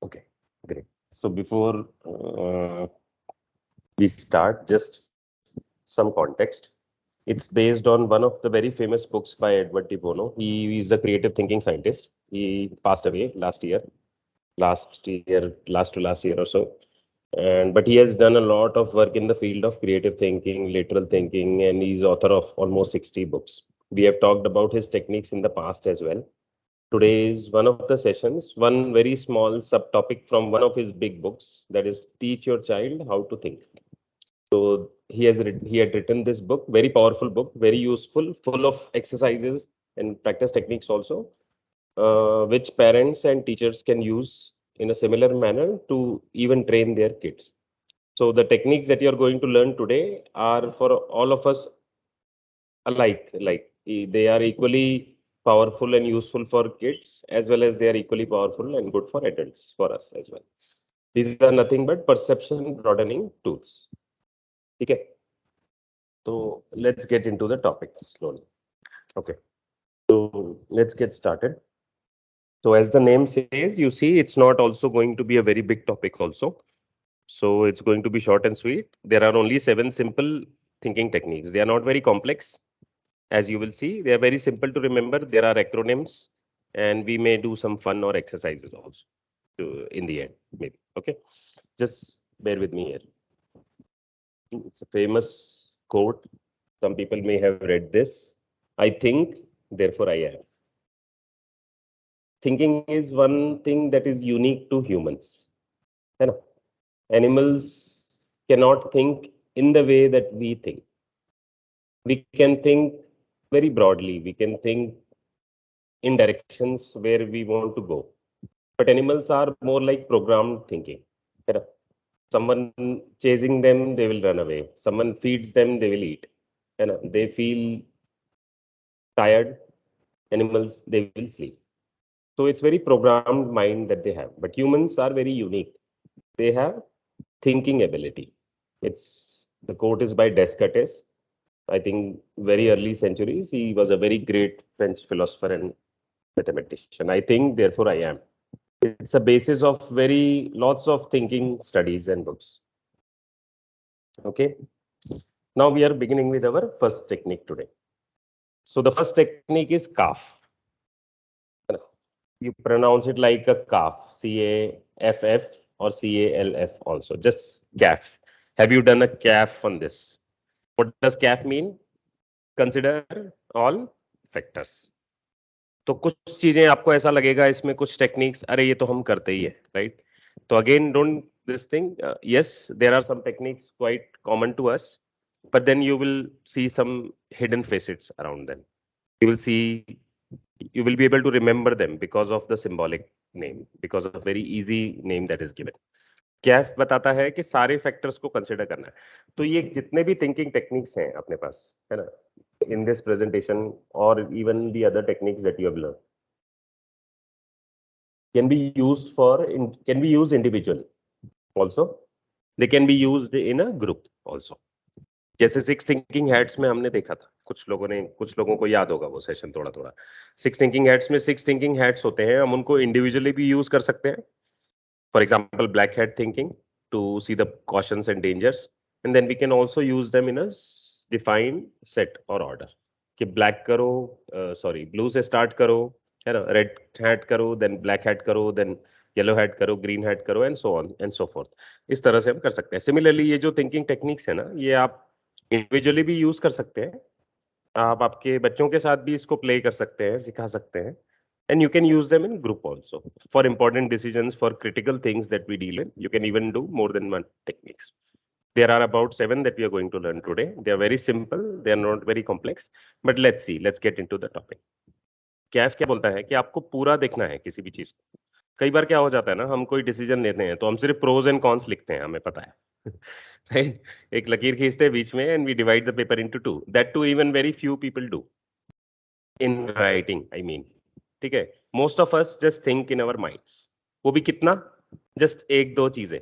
Okay, great. So before we start, just some context. It's based on one of the very famous books by Edward de Bono. He is a creative thinking scientist. He passed away last to last year or so. And but he has done a lot of work in the field of creative thinking, lateral thinking, and he's author of almost 60 books. We have talked about his techniques in the past as well. Today is one of the sessions, one very small subtopic from one of his big books, that is Teach Your Child How to Think. So he had written this book, very powerful book, very useful, full of exercises and practice techniques also, which parents and teachers can use in a similar manner to even train their kids. So the techniques that you're going to learn today are for all of us alike. They are equally powerful and useful for kids as well as they are equally powerful and good for adults, for us as well. These are nothing but perception broadening tools. Okay. So let's get into the topic slowly. Okay. So let's get started. So as the name says, you see, it's not also going to be a very big topic also. So it's going to be short and sweet. There are only 7 simple thinking techniques. They are not very complex. As you will see, they are very simple to remember. There are acronyms, and we may do some fun or exercises also in the end, maybe. Okay. Just bear with me here. It's a famous quote. Some people may have read this. I think, therefore I am. Thinking is one thing that is unique to humans. है ना? Animals cannot think in the way that we think. We can think very broadly. We can think in directions where we want to go. But animals are more like programmed thinking. है ना? Someone chasing them, they will run away. Someone feeds them, they will eat. है ना? They feel tired, animals, they will sleep. So it's very programmed mind that they have. But humans are very unique. They have thinking ability. It's the quote is by Descartes. I think very early centuries. He was a very great French philosopher and mathematician. I think, therefore I am. It's a basis of very lots of thinking studies and books. Okay. Now we are beginning with our first technique today. So the first technique is calf. You pronounce it like a calf, CAFF or CALF also, just calf. Have you done a calf on this? What does calf mean? Consider all factors. तो कुछ चीजें आपको ऐसा लगेगा इसमें कुछ techniques अरे ये तो हम करते ही है राइट तो again don't this thing yes there are some techniques quite common to us but then you will see some hidden facets around them. You will see, you will be able to remember them because of the symbolic name, because of very easy name that is given. Kaif बताता है कि सारे factors को consider करना है तो ये जितने भी थिंकिंग टेक्निक्स हैं अपने पास है ना in this presentation or even the other techniques that you have learned can be used can be used individually also. They can be used in a group also. जैसे 6 थिंकिंग हैट्स में हमने देखा था कुछ लोगों को याद होगा वो सेशन थोड़ा थोड़ा 6 थिंकिंग हैट्स में 6 थिंकिंग हैट्स होते हैं हम उनको इंडिविजुअली भी यूज कर सकते हैं. For example, black hat thinking to see the cautions and dangers. And then we can also use them in a defined set or order. कि black करो, sorry, blue से start करो, है ना, red hat करो, then black hat करो, then yellow hat करो, green hat करो, and so on and so forth. इस तरह से हम कर सकते हैं. Similarly, ये जो thinking techniques है ना, ये आप individually भी use कर सकते हैं. आप आपके बच्चों के साथ भी इसको प्ले कर सकते हैं, सिखा सकते हैं. And you can use them in group also for important decisions, for critical things that we deal in. You can even do more than one techniques. There are about 7 that we are going to learn today. They are very simple. They are not very complex. But let's see. Let's get into the topic. Kaif क्या बोलता है कि आपको पूरा देखना है किसी भी चीज को. कई बार क्या हो जाता है ना हम कोई डिसीजन लेते हैं तो हम सिर्फ प्रोज एंड कॉन्स लिखते हैं हमें पता है राइट एक लकीर खींचते हैं बीच में and we divide the paper into two that too even very few people do in writing I mean. ठीक है most of us just think in our minds. वो भी कितना जस्ट एक दो चीजें.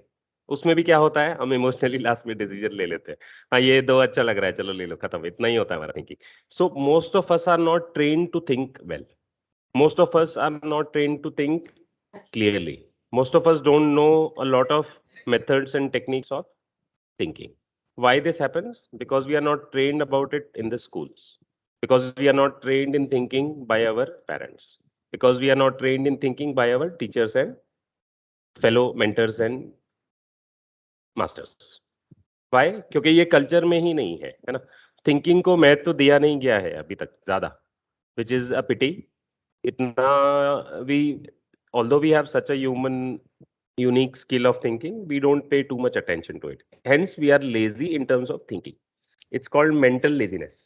उसमें भी क्या होता है हम इमोशनली लास्ट में डिसीजन ले लेते हैं. हाँ ये दो अच्छा लग रहा है चलो ले लो खत्म इतना ही होता है हमारा thinking. So most of us are not train to think well. Most of us are not trained to think clearly. Most of us don't know a lot of methods and techniques of thinking. Why this happens? Because we are not trained about it in the schools, because we are not trained in thinking by our parents, because we are not trained in thinking by our teachers and fellow mentors and masters. Why? क्योंकि ये culture में ही नहीं है ना? Thinking को महत्व तो दिया नहीं गया है अभी तक ज्यादा, which is a pity. इतना we although we have such a unique skill of thinking, we don't pay too much attention to it. Hence we are lazy in terms of thinking. It's called mental laziness.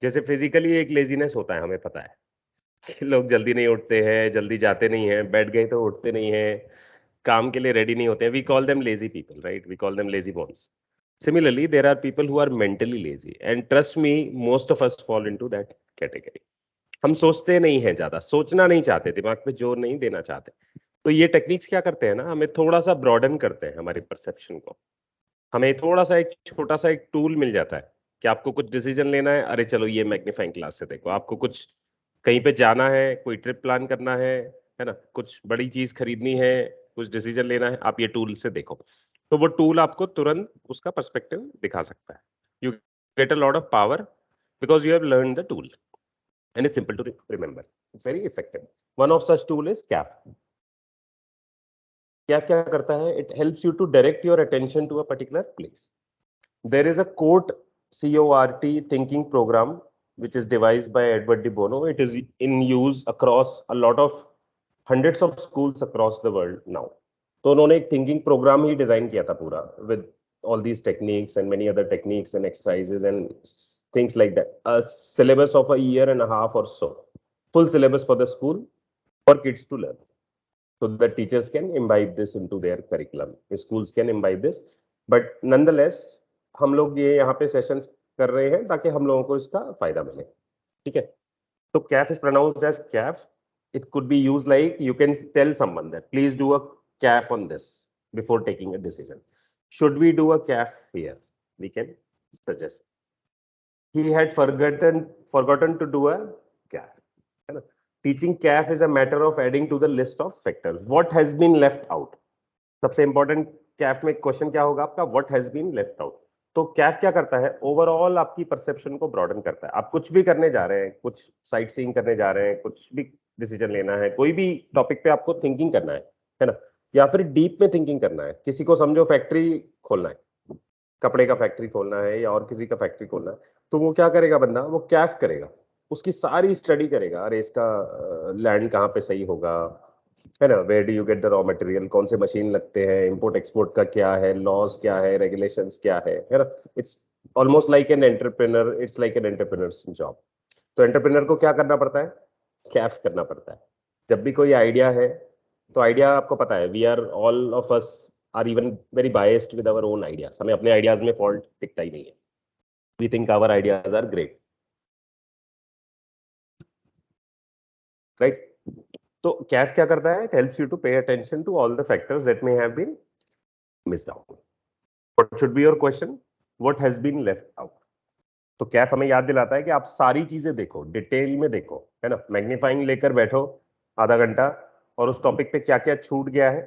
जैसे physically एक laziness होता है, हमें पता है कि लोग जल्दी नहीं उठते हैं, जल्दी जाते नहीं हैं, बैठ गए तो उठते नहीं हैं, काम के लिए रेडी नहीं होते हैं. We call them lazy people, right? We call them lazy bones. Similarly, there are people who are mentally lazy, and trust me, most of us fall into that category. हम सोचते नहीं हैं ज्यादा, सोचना नहीं चाहते, दिमाग पे जोर नहीं देना चाहते. तो ये टेक्निक्स क्या करते हैं ना, हमें थोड़ा सा ब्रॉडन करते हैं हमारी परसेप्शन को. हमें थोड़ा सा एक छोटा सा एक टूल मिल जाता है कि आपको कुछ डिसीजन लेना है, अरे चलो ये मैग्नीफाइंग ग्लास से देखो. आपको कुछ कहीं पे जाना है, कोई ट्रिप प्लान करना है ना, कुछ बड़ी चीज खरीदनी है, कुछ डिसीजन लेना है, आप ये टूल से देखो. तो वो टूल आपको तुरंत उसका पर्सपेक्टिव दिखा सकता है. You get a lot of power because you have learn the tool and it's simple to remember. It's very effective. One of such tool is CAF. CAF क्या करता है? It helps you to direct your attention to a particular place. There is a CORT, CORT thinking program which is devised by Edward de Bono. It is in use across a lot of hundreds of schools across the world now. तो उन्होंने एक thinking programme ही design किया था पूरा with all these techniques and many other techniques and exercises and things like that. A syllabus of a year and a half or so. Full syllabus for the school for kids to learn. So that teachers can imbibe this into their curriculum. Schools can imbibe this. But nonetheless, हम लोग ये यहाँ पे sessions कर रहे हैं ताकि हम लोगों को इसका फायदा मिले. ठीक है? तो CAF is pronounced as CAF. It could be used like you can tell someone that please do a CAF on this before taking a decision. Should we do a CAF here? We can suggest. He had forgotten to do a CAF. है ना? Teaching CAF is a matter of adding to the list of factors. What has been left out? सबसे important CAF में question क्या होगा आपका? What has been left out. तो CAF क्या करता है? ओवरऑल आपकी परसेप्शन को ब्रॉडन करता है. आप कुछ भी करने जा रहे हैं, कुछ साइट सीइंग करने जा रहे हैं, कुछ भी डिसीजन लेना है, कोई भी टॉपिक पे आपको थिंकिंग करना है ना, या फिर डीप में थिंकिंग करना है. किसी को समझो फैक्ट्री खोलना है, कपड़े का फैक्ट्री खोलना है या और किसी का फैक्ट्री खोलना है, तो वो क्या करेगा बंदा? वो कैफ करेगा, उसकी सारी स्टडी करेगा. अरे इसका लैंड कहाँ पे सही होगा, है ना, where do you get the raw material, कौन से मशीन लगते हैं, इंपोर्ट एक्सपोर्ट का क्या है, लॉज क्या है, रेगुलेशंस क्या है ना. It's almost like an entrepreneur. It's like an entrepreneurs job. तो एंटरप्रेन्योर को क्या करना पड़ता है? कैफ करना पड़ता है. जब भी कोई आइडिया है, तो आइडिया आपको पता है, we are all of us are even very biased with our own ideas. हमें अपने आइडियाज में फॉल्ट दिखता ही नहीं है. We think our ideas are great, right? तो कैफ क्या करता है? It helps you to pay attention to all the factors that may have been missed out. What should be your question? What has been left out. तो CAF हमें याद दिलाता है कि आप सारी चीजें देखो, डिटेल में देखो, है ना. मैग्नीफाइंग लेकर बैठो आधा घंटा और उस टॉपिक पे क्या क्या छूट गया है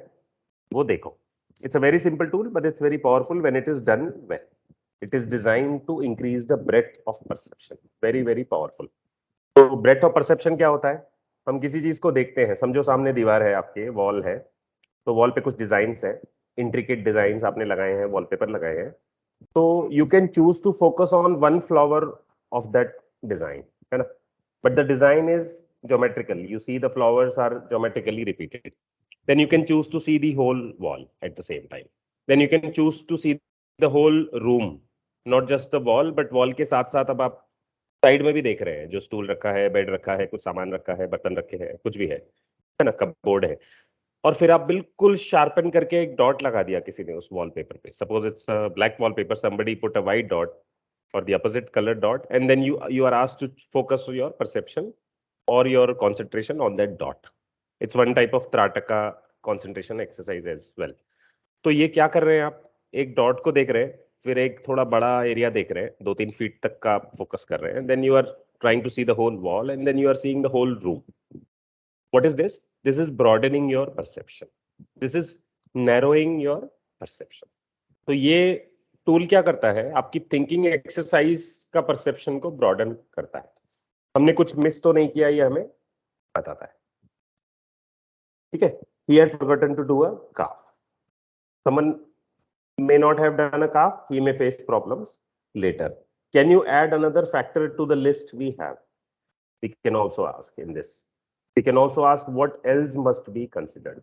वो देखो. It's a very simple tool, but it's very powerful when it is done well. It is designed to increase the breadth of perception. Very, very powerful. तो breadth of perception क्या होता है? हम किसी चीज को देखते हैं, समझो सामने दीवार है, आपके वॉल है, तो वॉल पे कुछ डिजाइन्स है, इंट्रिकेट डिजाइन्स आपने लगाए हैं, वॉलपेपर लगाए हैं. तो you can choose to focus on one flower of that design, है ना. But the design is geometrical. You see the flowers are geometrically repeated. Then you can choose to see the whole wall at the same time. Then you can choose to see the whole room, not just the wall, but wall के साथ साथ अब आप side में भी देख रहे हैं, जो स्टूल रखा है, बेड रखा है, कुछ सामान रखा है, बर्तन रखे हैं, कुछ भी है ना, कपबोर्ड है. और फिर आप बिल्कुल शार्पन करके एक डॉट लगा दिया किसी ने उस वॉलपेपर पे. Suppose it's black wallpaper, somebody put a white dot or the opposite color dot, and then you are asked to focus your perception or your concentration on that dot. It's one type of Trataka concentration exercise as well. तो ये क्या कर रहे हैं आप? एक dot को देख रहे हैं, फिर एक थोड़ा बड़ा एरिया देख रहे हैं, 2-3 फीट तक का आप फोकस कर रहे हैं. Then you are trying to see the whole wall and then you are seeing the whole room. What is this? This is broadening your perception. This is narrowing your perception. तो ये tool क्या करता है, आपकी thinking exercise का perception को broaden करता है। हमने कुछ मिस तो नहीं किया, ये हमें बताता है। ठीक है, he had forgotten to do a calf. Someone may not have done a calf, he may face problems later. Can you add another factor to the list we have? We can also ask in this. We can also ask what else must be considered.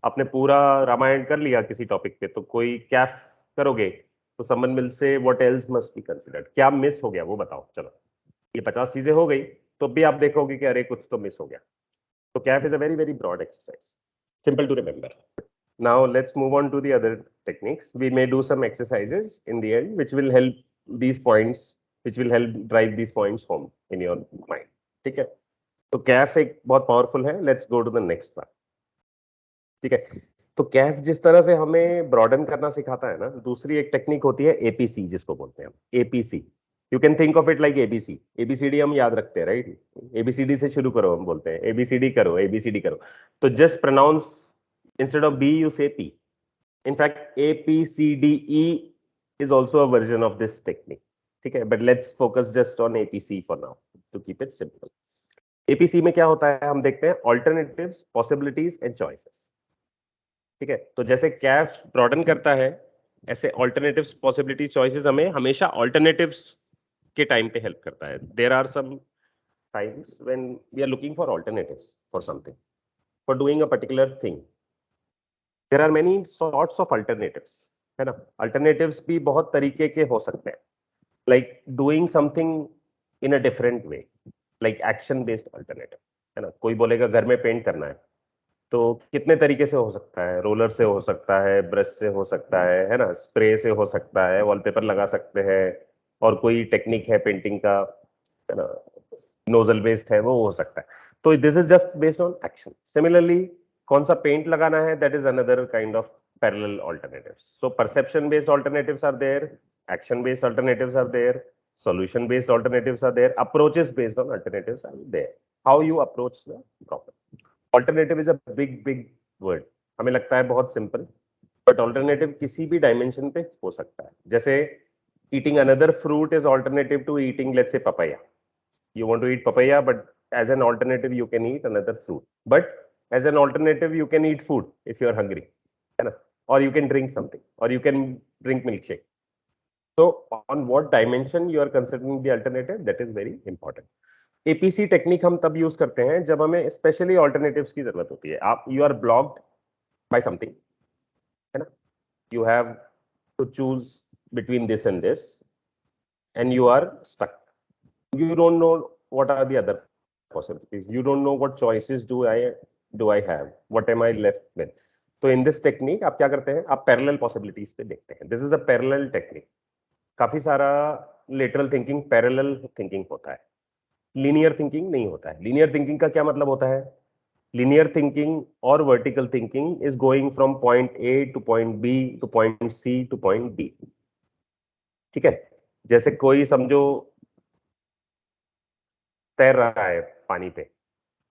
आपने पूरा रामायण कर लिया किसी topic पे, तो कोई कैफ करोगे तो someone will say what else must be considered, क्या मिस हो गया वो बताओ। चलो, ये 50 चीजें हो गई, तो भी आप देखोगे कि अरे कुछ तो मिस हो गया। तो CAF is a very very broad exercise, simple to remember. Now let's move on to the other techniques. We may do some exercises in the end which will help these points, which will help drive these points home in your mind. ठीक है, तो कैफ एक बहुत powerful है। Let's go to the next one. ठीक है, तो कैफ जिस तरह से हमें ब्रॉडन करना सिखाता है ना, दूसरी एक टेक्निक होती है एपीसी, जिसको बोलते हैं हम APC. You can think of it like ABC. ABCD हम याद रखते हैं, राइट? एबीसीडी से शुरू करो, हम बोलते हैं एबीसीडी करो, एबीसीडी करो। तो just pronounce, instead of B you say P. In fact, A, P, C, D, E is also a version of this technique. ठीक है, but let's focus just on APC for now to keep it simple. APC में क्या होता है, हम देखते हैं alternatives, possibilities and choices. ठीक है, तो जैसे कैफ ब्रॉडन करता है, ऐसे alternatives, possibilities, choices हमें हमेशा alternatives के टाइम पे हेल्प करता है। There are some times when we are looking for alternatives for something, for doing a particular thing. There are many sorts of alternatives, है ना? Alternatives भी बहुत तरीके के हो सकते हैं, like doing something in a different way, like action based alternative, है ना? कोई बोलेगा घर में पेंट करना है, तो कितने तरीके से हो सकता है, रोलर से हो सकता है, ब्रश से हो सकता है ना, स्प्रे से हो सकता है, वॉलपेपर लगा सकते हैं, और कोई टेक्निक है पेंटिंग का, है ना, नोजल बेस्ड है, वो हो सकता है। तो this is just based on action. Similarly कौन सा पेंट लगाना है, that is another kind of parallel alternatives. So perception based alternatives are there, action based alternatives are there, solution based alternatives are there, approaches based on alternatives are there. How you approach the problem. Alternative is a big word. हमें लगता है बहुत simple, but alternative किसी भी dimension पे हो सकता है। जैसे eating another fruit is alternative to eating, let's say, papaya. You want to eat papaya, but as an alternative you can eat another fruit. But as an alternative you can eat food if you are hungry, or you can drink something, or you can drink milkshake. So on what dimension you are considering the alternative, that is very important. APC technique हम तब use करते हैं जब हमें specially alternatives की जरूरत होती है। आप you are blocked by something, है ना, you have to choose between this and this, and you are stuck, you don't know what are the other possibilities, you don't know what choices do I have, what am I left with. तो in this technique आप क्या करते हैं, आप parallel possibilities पे देखते हैं। This is a parallel technique. काफी सारा लेटरल थिंकिंग पैरेलल थिंकिंग होता है, लीनियर थिंकिंग नहीं होता है। लीनियर थिंकिंग का क्या मतलब होता है, लीनियर थिंकिंग और vertical thinking is going from point A to point B to point C to point D. ठीक है, जैसे कोई समझो तैर रहा है पानी पे,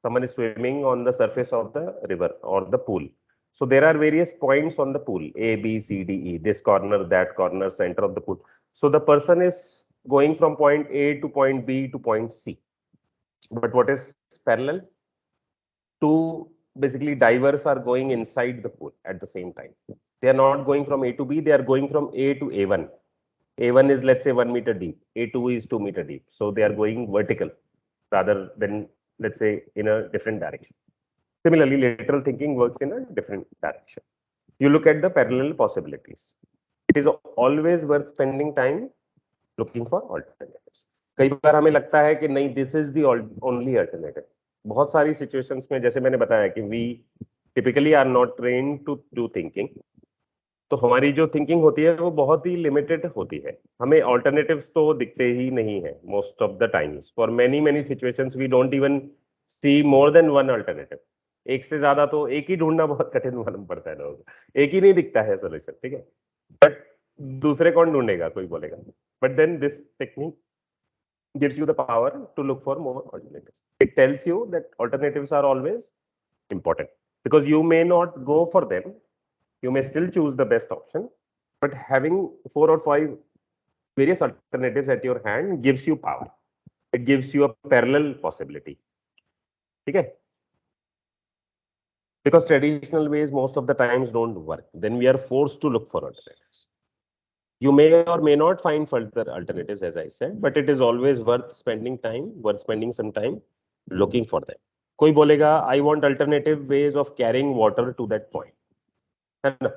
someone is swimming on the surface of the river or the pool. So there are various points on the pool, A, B, C, D, E, this corner, that corner, center of the pool. So the person is going from point A to point B to point C. But what is parallel? Two basically divers are going inside the pool at the same time. They are not going from A to B, they are going from A to A1. A1 is, let's say, 1 meter deep, A2 is 2 meter deep. So they are going vertical rather than, let's say, in a different direction. Similarly, lateral thinking works in a different direction. You look at the parallel possibilities. It is always worth spending time looking for alternatives. कई बार हमें लगता है कि नहीं, this is the only alternative. बहुत सारी situations में, जैसे मैंने बताया कि we typically are not trained to do thinking. तो हमारी जो थिंकिंग होती है वो बहुत ही लिमिटेड होती है, हमें ऑल्टरनेटिव्स तो दिखते ही नहीं है most of the times. For many situations we don't even see more than one alternative. एक से ज्यादा तो एक ही ढूंढना बहुत कठिन मालूम पड़ता है लोगों को, एक ही नहीं दिखता है सोल्यूशन। ठीक है, बट दूसरे कौन ढूंढेगा, कोई बोलेगा। But then this technique gives you the power to look for more alternatives. It tells you that alternatives are always important because you may not go for them, You may still choose the best option, but having 4 or 5 various alternatives at your hand gives you power. It gives you a parallel possibility. ठीक है? Because traditional ways most of the times don't work. Then we are forced to look for alternatives. You may or may not find further alternatives, as I said, but it is always worth spending some time looking for them. कोई बोलेगा, I want alternative ways of carrying water to that point. है ना?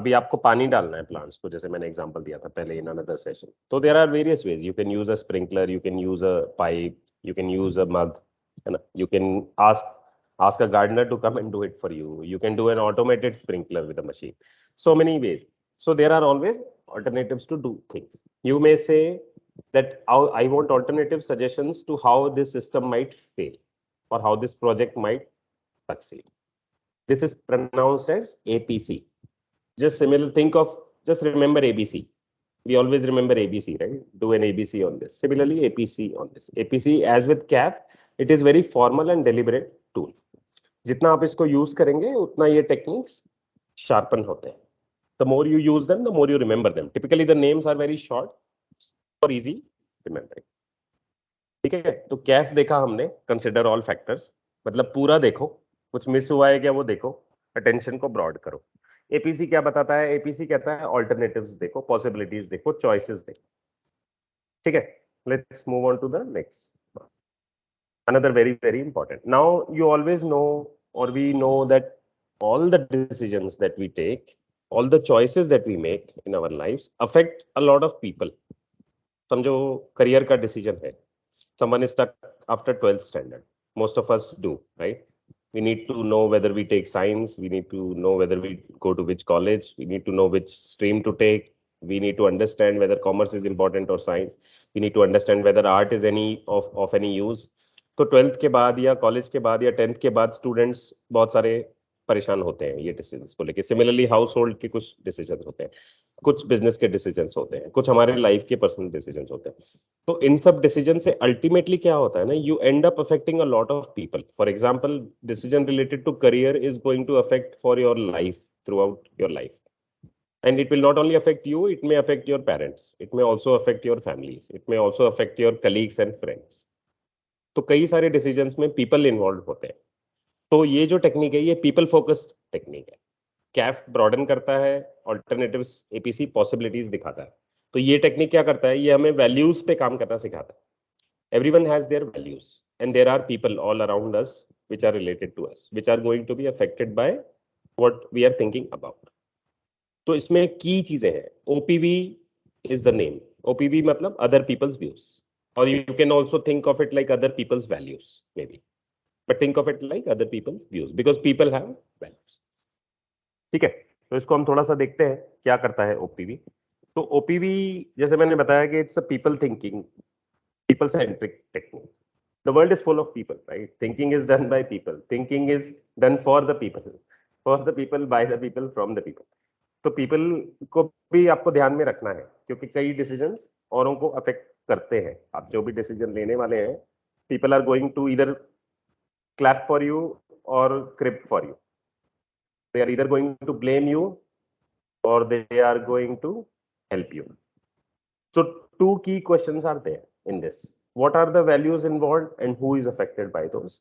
अभी आपको पानी डालना है plants को, जैसे मैंने एग्जांपल दिया था पहले इन अनदर सेशन. तो there are various ways. You can use a sprinkler, you can use a pipe, you can use a mug, है ना? You can ask a gardener to come and do it for you. You can do an automated sprinkler with a machine. So many ways. So there are always alternatives to do things. You may say that I want alternative suggestions to how this system might fail or how this project might succeed. This is pronounced as APC. Just similar, just remember ABC. We always remember ABC, right? Do an ABC on this. Similarly, APC on this. APC, as with CAF, it is very formal and deliberate tool. जितना आप इसको use करेंगे उतना ये techniques sharpen होते हैं. The more you use them, the more you remember them. Typically, the names are very short or easy remembering. ठीक है? तो कैफ देखा हमने, कंसिडर ऑल फैक्टर्स, मतलब पूरा देखो, कुछ मिस हुआ है क्या वो देखो, अटेंशन को ब्रॉड करो. एपीसी क्या बताता है? एपीसी कहता है ऑल्टरनेटिव्स देखो, पॉसिबिलिटीज देखो, चॉइसेस देखो. ठीक है? Let's move on to the next. Another very important. Now you always know, or we know that all the decisions that we take, all the choices that we make in our lives affect a lot of people. समझो career का decision है. Someone is stuck after 12th standard. Most of us do, right? We need to know whether we take science. We need to know whether we go to which college. We need to know which stream to take. We need to understand whether commerce is important or science. We need to understand whether art is of any use. तो 12th के बाद या college के बाद या 10th के बाद students बहुत सारे परेशान होते हैं ये डिसीजंस को लेके. सिमिलरली हाउस होल्ड के कुछ डिसीजंस होते हैं, कुछ बिजनेस के डिसीजंस होते हैं, कुछ हमारे लाइफ के पर्सनल डिसीजंस होते हैं. तो इन सब डिसीजन से अल्टीमेटली क्या होता है ना, you end up affecting a lot of people. For example, decision related to career is going to affect for your life, throughout your life. And it will not only affect you, it may affect your parents, it may also affect your families, it may also affect your colleagues and friends. तो कई सारे decisions में people involve होते हैं. तो ये जो technique है ये पीपल फोकस्ड टेक्निक है. कैफ ब्रॉडन करता है, ऑल्टरनेटिव्स एपीसी पॉसिबिलिटीज दिखाता है. तो ये टेक्निक क्या करता है, ये हमें वैल्यूज पे काम करना सिखाता है. Everyone has their values, and there are people all around us which are related to us, which are going to be affected by what we are thinking about. तो इसमें की चीजें हैं. OPV is the name. OPV मतलब other people's views, or you can also think of it like other people's values, maybe. But think of it like other people's views because people have values. ठीक है? तो इसको हम थोड़ा सा देखते हैं क्या करता है OPV. तो OPV जैसे मैंने बताया कि it's a people thinking, people-centric technique. The world is full of people, right? Thinking is done by people. Thinking is done for the people, by the people, from the people. तो people को भी आपको ध्यान में रखना है क्योंकि कई डिसीजंस औरों को अफेक्ट करते हैं. आप जो भी डिसीजन लेने वाले हैं, people are going to either clap for you or crib for you. They are either going to blame you or they are going to help you. So two key questions are there in this. What are the values involved and who is affected by those?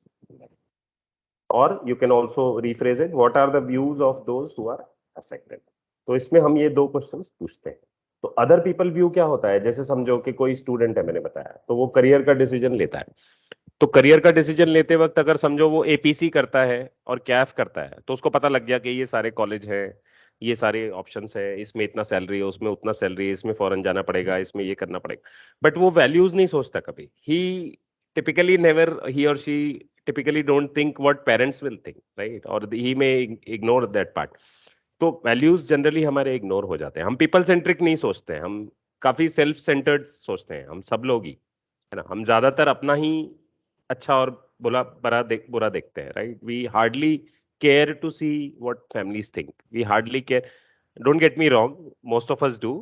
Or you can also rephrase it, what are the views of those who are affected? तो इसमें हम ये दो questions पूछते हैं. तो other people view क्या होता है, जैसे समझो कि कोई स्टूडेंट है, मैंने बताया, तो वो करियर का डिसीजन लेता है. तो करियर का डिसीजन लेते वक्त अगर समझो वो एपीसी करता है और कैफ करता है, तो उसको पता लग गया कि ये सारे कॉलेज है, ये सारे ऑप्शंस है, इसमें इतना सैलरी है, उसमें उतना सैलरी है, इसमें फॉरेन जाना पड़ेगा, इसमें ये करना पड़ेगा. बट वो वैल्यूज नहीं सोचता कभी. ही और she typically don't think what parents will think, right? और ही मे इग्नोर दैट पार्ट. तो वैल्यूज जनरली हमारे इग्नोर हो जाते हैं. हम पीपल सेंट्रिक नहीं सोचते हैं, हम काफी सेल्फ सेंटर्ड सोचते हैं. हम सब लोग ही, है ना, हम ज्यादातर अपना ही अच्छा और बुरा देखते हैं, right? We hardly care to see what families think. We hardly care. Don't get me wrong, most of us do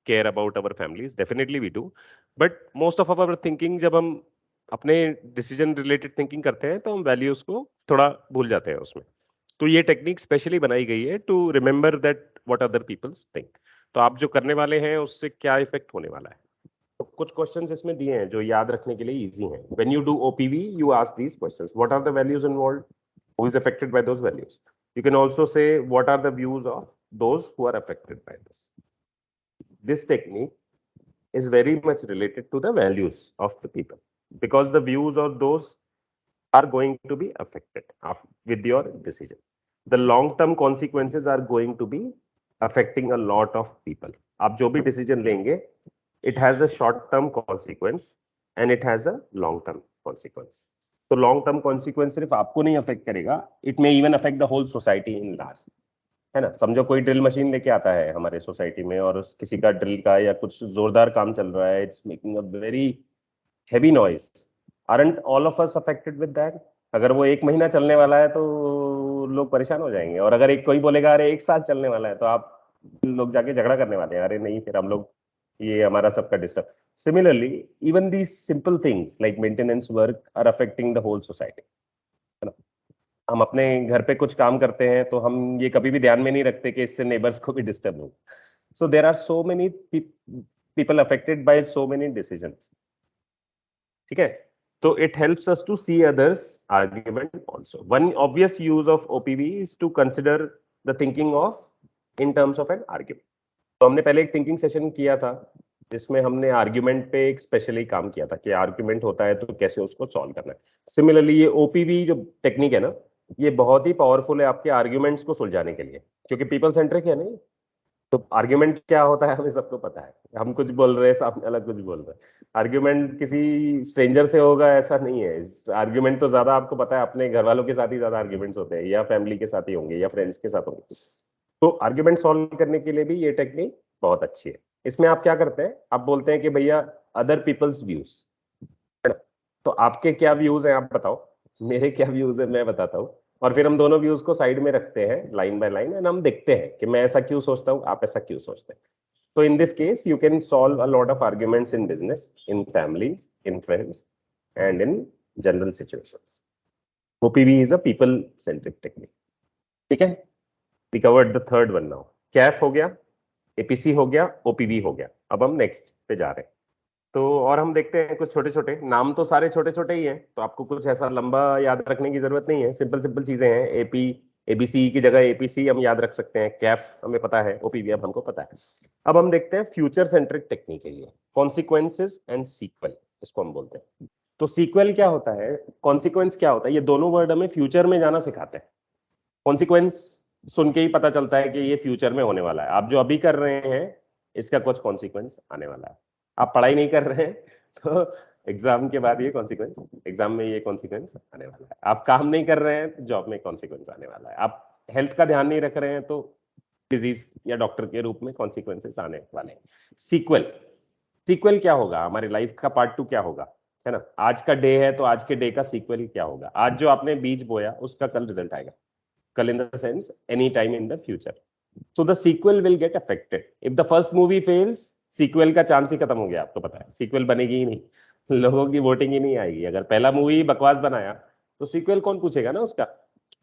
care about our families, definitely we do. But most of our thinking, जब हम अपने decision related thinking करते हैं तो हम values को थोड़ा भूल जाते हैं उसमें. तो ये टेक्निक स्पेशली बनाई गई है to remember that what other peoples think. तो आप जो करने वाले हैं उससे क्या इफेक्ट होने वाला है। तो कुछ क्वेश्चंस इसमें दिए हैं जो याद रखने के लिए इजी हैं। When you do OPV you ask these questions, what are the values involved, who is affected by those values. You can also say what are the views of those who are affected by this. This technique is very much related to the values of the people, because the views of those are going to be affected with your decision. The long term consequences are going to be affecting a lot of people. आप जो भी decision लेंगे, it has a short term consequence and it has a long term consequence. तो long term consequence सिर्फ आपको नहीं affect करेगा, it may even affect the whole society in large. है ना। समझो कोई ड्रिल मशीन लेके आता है हमारे सोसाइटी में और किसी का ड्रिल का या कुछ जोरदार काम चल रहा है, it's making a very heavy noise, aren't all of us affected with that. अगर वो 1 महीना चलने वाला है तो लोग परेशान हो जाएंगे, और अगर एक कोई बोलेगा अरे 1 साल चलने वाला है, तो आप लोग जाके झगड़ा करने वाले हैं, अरे नहीं फिर हम लोग ये हमारा सबका disturb. Similarly even these simple things like maintenance work are affecting the whole society. हम अपने घर पे कुछ काम करते हैं तो हम ये कभी भी ध्यान में नहीं रखते कि इससे नेबर्स को भी डिस्टर्ब हो। So there are so many people affected by so many decisions. ठीक है, तो it helps us to see others argument also. One obvious use of OPV is to consider the thinking of in terms of an argument. तो हमने पहले एक thinking session किया था जिसमें हमने आर्ग्यूमेंट पे एक स्पेशली काम किया था कि आर्ग्यूमेंट होता है तो कैसे उसको सॉल्व करना है। सिमिलरली ये ओपीवी जो टेक्निक है ना, ये बहुत ही पावरफुल है आपके आर्ग्यूमेंट्स को सुलझाने के लिए, क्योंकि पीपल सेंट्रिक है नहीं। तो आर्ग्यूमेंट क्या होता है हमें सबको पता है, हम कुछ बोल रहे हैं सामने अलग कुछ बोल रहे हैं। आर्ग्यूमेंट किसी स्ट्रेंजर से होगा ऐसा नहीं है। आर्ग्यूमेंट तो ज्यादा आपको पता है अपने घर वालों के साथ ही ज्यादा आर्ग्यूमेंट्स होते हैं, या फैमिली के साथ ही होंगे या फ्रेंड्स के साथ होंगे। तो आर्ग्यूमेंट सॉल्व करने के लिए भी ये टेक्निक बहुत अच्छी है। इसमें आप क्या करते हैं, आप बोलते हैं कि भैया अदर पीपल्स व्यूज, है ना। तो आपके क्या व्यूज हैं आप बताओ, मेरे क्या व्यूज है मैं बताता हूँ, और फिर हम दोनों व्यूज को साइड में रखते हैं लाइन बाय लाइन, एंड हम देखते हैं कि मैं ऐसा क्यों सोचता हूँ, आप ऐसा क्यों सोचते हैं। तो in this case you can solve a lot of arguments in business, in families, in friends and in general situations. OPV is a people centric technique. ठीक है, we covered the third one now. CAF हो गया, APC हो गया, OPV हो गया। अब हम नेक्स्ट पे जा रहे हैं। तो और हम देखते हैं कुछ छोटे छोटे नाम, तो सारे छोटे छोटे ही हैं, तो आपको कुछ ऐसा लंबा याद रखने की जरूरत नहीं है। सिंपल सिंपल चीजें हैं। एपी एबीसी की जगह एपीसी हम याद रख सकते हैं। कैफ हमें पता है, ओपीवी अब हमको पता है। अब हम देखते हैं फ्यूचर सेंट्रिक टेक्निक है ये, कॉन्सिक्वेंसेस एंड सीक्वल इसको हम बोलते हैं। तो सीक्वल क्या होता है, कॉन्सिक्वेंस क्या होता है, ये दोनों वर्ड हमें फ्यूचर में जाना सिखाते हैं। कॉन्सिक्वेंस सुन के ही पता चलता है कि ये फ्यूचर में होने वाला है, आप जो अभी कर रहे हैं इसका कुछ कॉन्सिक्वेंस आने वाला है। आप पढ़ाई नहीं कर रहे हैं तो एग्जाम के बाद ये कॉन्सिक्वेंस, एग्जाम में ये कॉन्सिक्वेंस आने वाला है। आप काम नहीं कर रहे हैं तो जॉब में कॉन्सिक्वेंस आने वाला है। आप हेल्थ का ध्यान नहीं रख रहे हैं तो डिजीज या डॉक्टर के रूप में कॉन्सिक्वेंसेस आने वाले हैं। सीक्वल, सीक्वल क्या होगा, हमारी लाइफ का पार्ट 2 क्या होगा, है ना। आज का डे है तो आज के डे का सीक्वल क्या होगा, आज जो आपने बीज बोया उसका कल रिजल्ट आएगा। कल in the sense any time in the future. So the sequel will get affected. If the first movie fails, sequel का चांस ही खत्म हो गया। आपको पता है सीक्वल बनेगी ही नहीं, लोगों की वोटिंग ही नहीं आएगी। अगर पहला मूवी बकवास बनाया तो सीक्वल कौन पूछेगा ना उसका।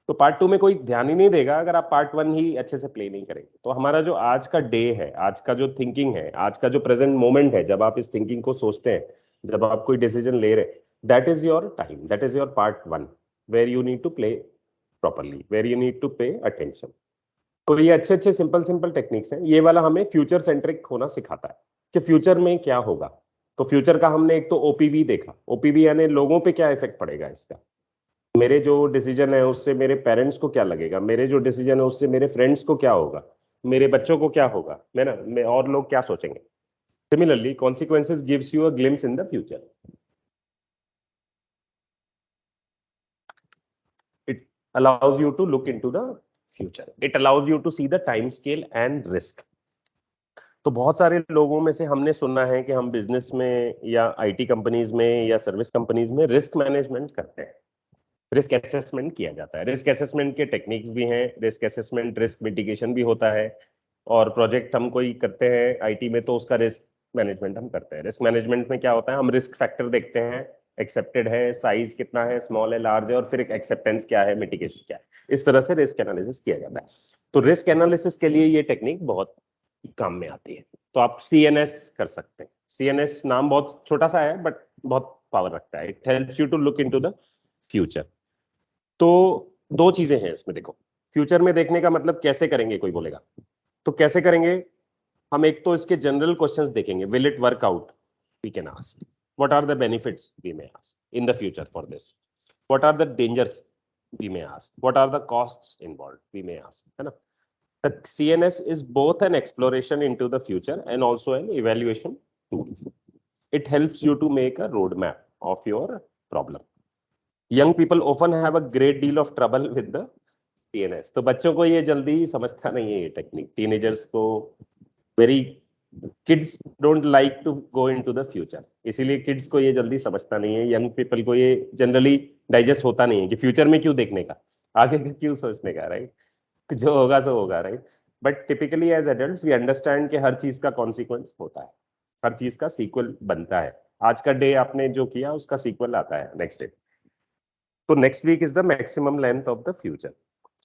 तो पार्ट 2 में कोई ध्यान ही नहीं देगा अगर आप पार्ट 1 ही अच्छे से प्ले नहीं करेंगे। तो हमारा जो आज का डे है, आज का जो थिंकिंग है, आज का जो प्रेजेंट मोमेंट है, जब आप इस थिंकिंग को सोचते हैं, जब आप कोई डिसीजन ले रहे हैं, that is your time, that is your part 1 where you need to play properly, where you need to pay attention. तो ये अच्छे अच्छे सिंपल सिंपल टेक्निक्स हैं। ये वाला हमें फ्यूचर सेंट्रिक होना सिखाता है कि फ्यूचर में क्या होगा। तो फ्यूचर का हमने एक तो ओपीवी देखा, ओपीवी यानी लोगों पे क्या इफेक्ट पड़ेगा इसका, मेरे जो डिसीजन है उससे मेरे पेरेंट्स को क्या लगेगा, मेरे जो डिसीजन है उससे मेरे फ्रेंड्स को क्या होगा, मेरे बच्चों को क्या होगा, है ना, और लोग क्या सोचेंगे। Similarly consequences gives you a glimpse in the future. It allows you to look into the future. It allows you to see the time scale and risk. तो बहुत सारे लोगों में से हमने सुना है कि हम बिजनेस में या आईटी कंपनीज में या सर्विस कंपनीज में रिस्क मैनेजमेंट करते हैं, रिस्क असेसमेंट किया जाता है। रिस्क असेसमेंट के टेक्निक्स भी हैं, रिस्क असेसमेंट रिस्क मिटिगेशन भी होता है, और प्रोजेक्ट हम कोई करते हैं आईटी में तो उसका रिस्क मैनेजमेंट हम करते हैं। रिस्क मैनेजमेंट में क्या होता है, हम रिस्क फैक्टर देखते हैं एक्सेप्टेड है, साइज कितना है, स्मॉल है, लार्ज है, और फिर एक्सेप्टेंस क्या है, मिटिगेशन क्या है। इस तरह से रिस्क एनालिसिस किया जाता है। तो रिस्क एनालिसिस के लिए ये टेक्निक बहुत काम में आती है। तो आप CNS कर सकते हैं। CNS नाम बहुत छोटा सा है बट बहुत पावर रखता है। It helps you to look into the future. तो दो चीजें हैं इसमें, देखो फ्यूचर में देखने का मतलब कैसे करेंगे, कोई बोलेगा तो कैसे करेंगे। हम एक तो इसके जनरल क्वेश्चंस देखेंगे, will it work out, we can ask. What are the benefits, we may ask in the future for this. What are the dangers, we may ask. What are the costs involved, we may ask, है ना। The CNS is both an exploration into the future and also an evaluation tool. It helps you to make a roadmap of your problem. Young people often have a great deal of trouble with the CNS. तो बच्चों को ये जल्दी समझता नहीं है ये technique. Teenagers को very kids don't like to go into the future, इसीलिए किड्स को ये जल्दी समझता नहीं है। यंग पीपल को ये जनरली डाइजेस्ट होता नहीं है कि फ्यूचर में क्यों देखने का, आगे का क्यों सोचने का, राइट। जो होगा सो होगा, right. But typically as adults we understand कि हर चीज का कॉन्सिक्वेंस होता है, हर चीज का सीक्वल बनता है। आज का डे आपने जो किया उसका सीक्वल आता है नेक्स्ट डे। तो next week is the maximum length of the future.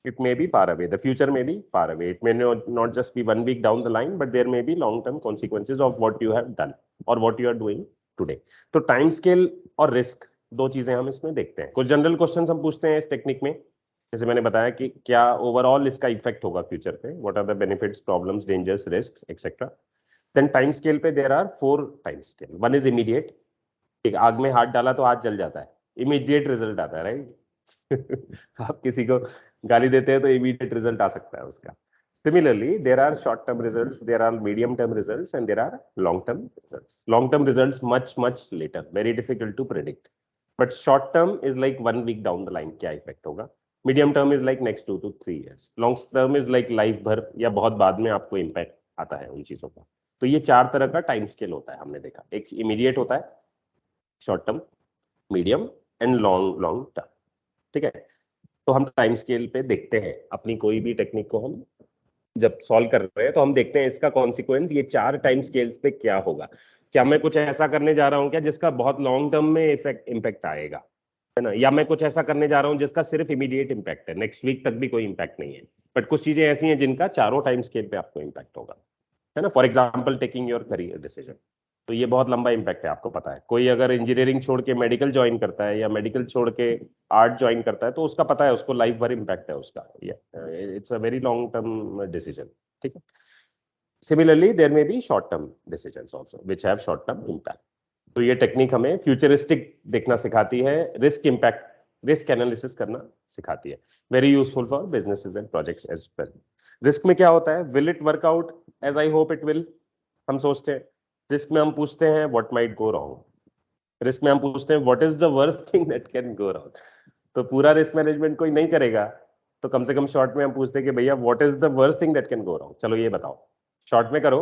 It may be far away. The future may be far away. It may not just be 1 week down the line, but there may be long-term consequences of what you have done or what you are doing today. तो time scale और risk दो चीजें हम इसमें देखते हैं। कुछ general questions हम पूछते हैं इस टेक्निक में, जैसे मैंने बताया कि क्या ओवरऑल इसका इफेक्ट होगा फ्यूचर पे, what are the benefits, problems, dangers, risk etcetera. Then time scale पे there are 4 time scale. One is immediate, एक आग में हाथ डाला तो हाथ जल जाता है, इमीडिएट रिजल्ट आता है, राइट। आप किसी को गाली देते हैं तो इमीडिएट रिजल्ट आ सकता है उसका। Similarly, there are short-term results, there are medium-term results, and there are long-term results. Long-term results much later, very difficult to predict. But short-term is like 1 week down the line, क्या effect होगा। Medium-term is like next 2 to 3 years. Long-term is like life भर या बहुत बाद में आपको impact आता है उन चीजों का। तो ये 4 तरह का टाइम स्केल होता है, हमने देखा। एक इमीडिएट होता है, short term, medium and long term, ठीक है। तो हम टाइम स्केल पे देखते हैं अपनी कोई भी टेक्निक को हम जब सॉल्व कर रहे हैं तो हम देखते हैं इसका कॉन्सिक्वेंस ये 4 टाइम स्केल्स पे क्या होगा। क्या मैं कुछ ऐसा करने जा रहा हूं क्या जिसका बहुत लॉन्ग टर्म में इम्पैक्ट आएगा, है ना, या मैं कुछ ऐसा करने जा रहा हूं जिसका सिर्फ इमीडिएट इम्पैक्ट है, नेक्स्ट वीक तक भी कोई इम्पैक्ट नहीं है। बट कुछ चीजें ऐसी हैं जिनका चारों टाइम स्केल पे आपको इम्पैक्ट होगा, है ना। For example taking your career decision, तो ये बहुत लंबा इम्पैक्ट है, आपको पता है। कोई अगर इंजीनियरिंग छोड़ के मेडिकल ज्वाइन करता है या मेडिकल छोड़ के आर्ट ज्वाइन करता है तो उसका पता है, उसको लाइफ भर इम्पैक्ट है उसका, it's a very long term decision, ठीक है। Similarly there may be short term decisions also which have short term impact. तो ये टेक्निक हमें फ्यूचरिस्टिक देखना सिखाती है, रिस्क इम्पैक्ट, रिस्क एनालिसिस करना सिखाती है। Very useful for businesses and projects as well. Risk में क्या होता है, will it work out as I hope it will, हम सोचते हैं। रिस्क में हम पूछते हैं what might go wrong. Risk में हम पूछते हैं what is the worst thing that can go wrong. तो पूरा रिस्क मैनेजमेंट कोई नहीं करेगा तो कम से कम शॉर्ट में हम पूछते हैं कि भैया what is the worst thing that can go wrong, चलो ये बताओ। शॉर्ट में करो,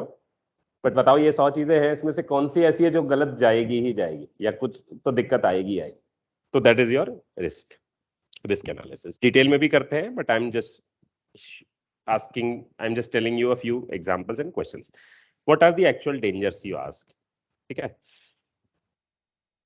बट बताओ ये 100 चीजें हैं, इसमें से कौन सी ऐसी है जो गलत जाएगी ही जाएगी, या कुछ तो दिक्कत आएगी ही आएगी। तो that is your risk analysis. Detail में भी करते हैं but I am just telling you a few examples and questions. What are the actual dangers you ask, ठीक है।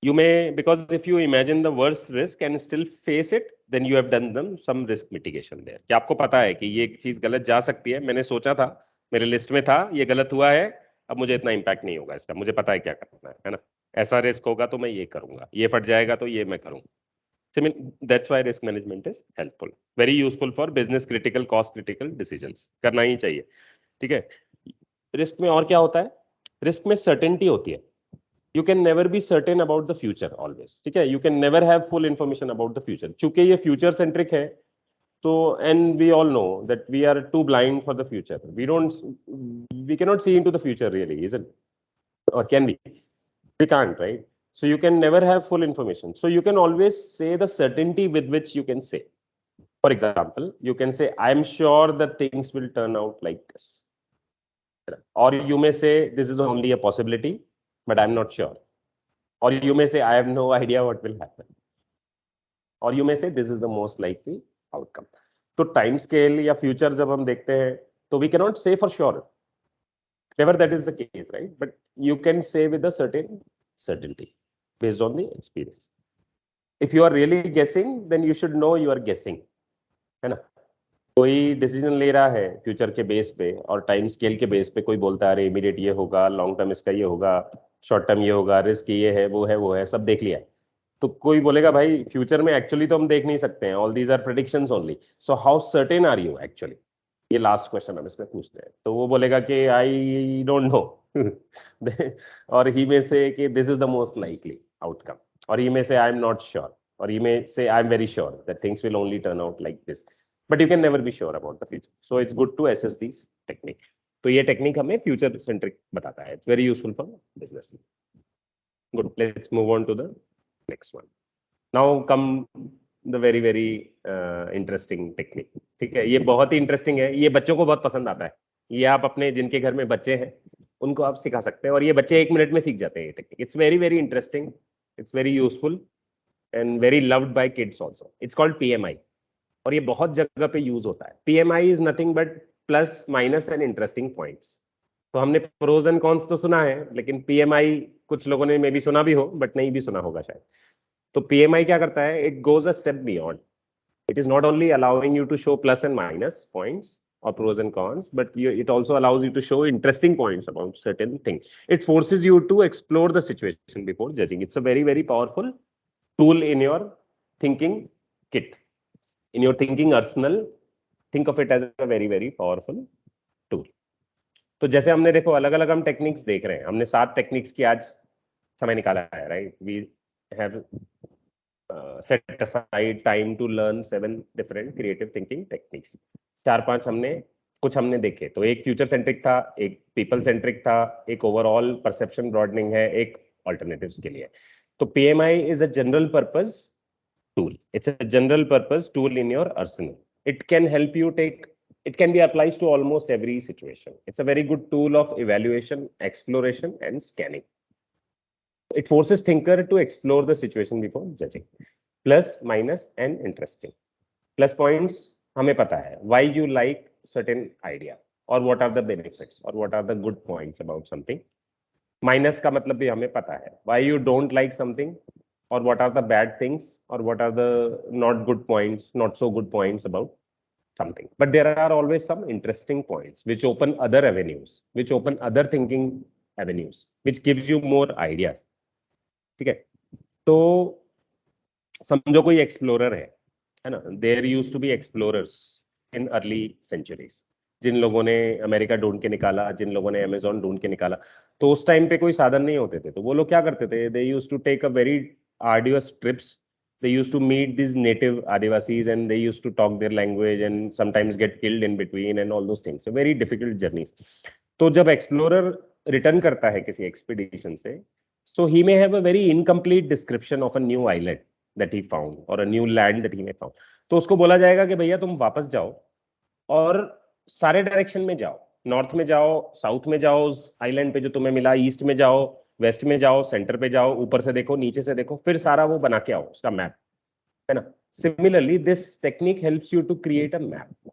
You may, because if you imagine the worst risk and still face it, then you have done some risk mitigation there. कि आपको पता है कि ये चीज गलत जा सकती है, मैंने सोचा था, मेरे लिस्ट में था, ये गलत हुआ है, अब मुझे इतना इम्पैक्ट नहीं होगा इसका, मुझे पता है क्या करना है ना। ऐसा रिस्क होगा तो मैं ये करूंगा, ये फट जाएगा तो ये मैं करूंगा। That's why risk management is helpful, very useful for business critical, cost critical decisions, करना ही चाहिए, ठीक है। रिस्क में और क्या होता है, रिस्क में सर्टेनिटी होती है। You can never be certain about the future always, ठीक है। You can never have full information about the future, चूंकि ये future centric है तो, and we all know that we are too blind for the future. We cannot see into the future really, isn't it? Or can we? We can't, right? So you can never have full information. So you can always say the certainty with which you can say. For example, you can say, I am sure that things will turn out like this. Or you may say, this is only a possibility, but I'm not sure. Or you may say, I have no idea what will happen. Or you may say, this is the most likely outcome. तो time scale या future जब हम देखते हैं तो we cannot say for sure. Never that is the case, right? But you can say with a certain certainty based on the experience. If you are really guessing then you should know you are guessing, है ना। कोई decision ले रहा है future के base पे और time scale के बेस पे, कोई बोलता है अरे इमीडिएट ये होगा, लॉन्ग टर्म इसका ये होगा, शॉर्ट टर्म ये होगा, रिस्क ये है वो है, सब देख लिया है। तो कोई बोलेगा भाई फ्यूचर में एक्चुअली तो हम देख नहीं सकते हैं, all these are predictions only, so how certain are you actually, ये लास्ट क्वेश्चन हम इसमें पूछते हैं। तो वो बोलेगा कि आई डोंट नो और ही में से कि this is the most likely outcome, और ही में से आई एम नॉट श्योर, और ही में से I am very sure that things will only turn out like this, but you can never be sure about the future, so it's good to assess this technique. तो ये technique हमें future centric बताता है, it's very useful for business. Good, let's move on to the next one. Now come the very very interesting technique. ठीक है, ये बहुत ही interesting है, ये बच्चों को बहुत पसंद आता है। ये आप अपने जिनके घर में बच्चे हैं उनको आप सिखा सकते हैं, और ये बच्चे 1 मिनट में सीख जाते हैं ये technique. It's very very interesting, it's very useful and very loved by Keats also. It's called PMI, और ये बहुत जगह पे यूज होता है। PMI is nothing but plus minus and interesting points. तो हमने प्रोज एंड कॉन्स तो सुना है, लेकिन पीएमआई कुछ लोगों ने मे भी सुना भी हो, बट नहीं भी सुना होगा शायद। तो पीएमआई क्या करता है, it goes a step beyond. It is not only allowing you to show plus and minus points or pros and cons, but it also allows you to show interesting points about certain thing. It forces you to explore the situation before judging. It's a very very powerful tool in your thinking kit, in your thinking arsenal. Think of it as a very very powerful tool. तो जैसे हमने देखो अलग अलग हम techniques देख रहे हैं, हमने 7 टेक्निक्स की आज समय निकाला है, right. We have set aside time to learn 7 different creative thinking techniques. 4-5 हमने कुछ हमने देखे, तो एक फ्यूचर सेंट्रिक था, एक पीपल सेंट्रिक था, एक ओवरऑल परसेप्शन ब्रॉडनिंग है, एक ऑल्टरनेटिव्स के लिए। तो PMI is a general purpose tool. It's a general purpose tool in your arsenal. It can help you take, it can be applied to almost every situation. It's a very good tool of evaluation, exploration, and scanning. It forces thinker to explore the situation before judging. Plus, minus, and interesting. Plus points, हमें पता है why you like certain idea, or what are the benefits, or what are the good points about something. Minus का मतलब भी हमें पता है, why you don't like something, or what are the bad things, or what are the not good points, not so good points about something. But there are always some interesting points which open other avenues, which open other thinking avenues, which gives you more ideas. ठीक है, तो समझो कोई explorer है ना। There used to be explorers in early centuries. जिन लोगों ने अमेरिका ढूंढ के निकाला, जिन लोगों ने अमेजोन ढूंढ के निकाला, तो उस टाइम पे कोई साधन नहीं होते थे, तो वो लोग क्या करते थे, they used to take a very arduous trips, they used to meet these native Adivasis and they used to talk their language and sometimes get killed in between and all those things. So very difficult journeys. तो जब explorer return करता है किसी expedition से, so he may have a very incomplete description of a new island that he found or a new land that he may found. तो उसको बोला जाएगा कि भैया तुम वापस जाओ और सारे डायरेक्शन में जाओ, नॉर्थ में जाओ, साउथ में जाओ, उस आइलैंड पे जो तुम्हें मिला, ईस्ट में जाओ, वेस्ट में जाओ, सेंटर पे जाओ, ऊपर से देखो, नीचे से देखो, फिर सारा वो बना के आओ उसका मैप, है ना। Similarly this technique helps you to create a map.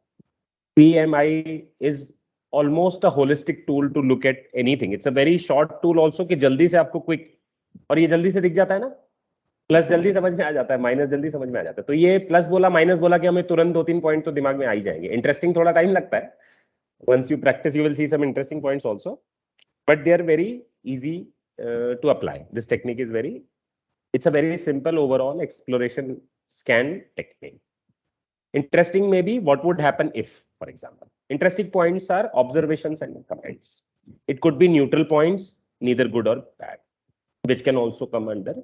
PMI is almost a holistic tool to look at anything. It's a very short tool also, कि जल्दी से आपको क्विक, और ये जल्दी से दिख जाता है ना, प्लस जल्दी समझ में आ जाता है, माइनस जल्दी समझ में आ जाता है। तो ये प्लस बोला माइनस बोला कि हमें तुरंत 2-3 पॉइंट तो दिमाग में आ ही जाएंगे। इंटरेस्टिंग थोड़ा टाइम लगता है, once you practice you will see some interesting points also, but they are very easy to apply. This technique is very, it's a very simple overall exploration scan technique. Interesting maybe what would happen if, for example, interesting points are observations and comments. It could be neutral points, neither good or bad, which can also come under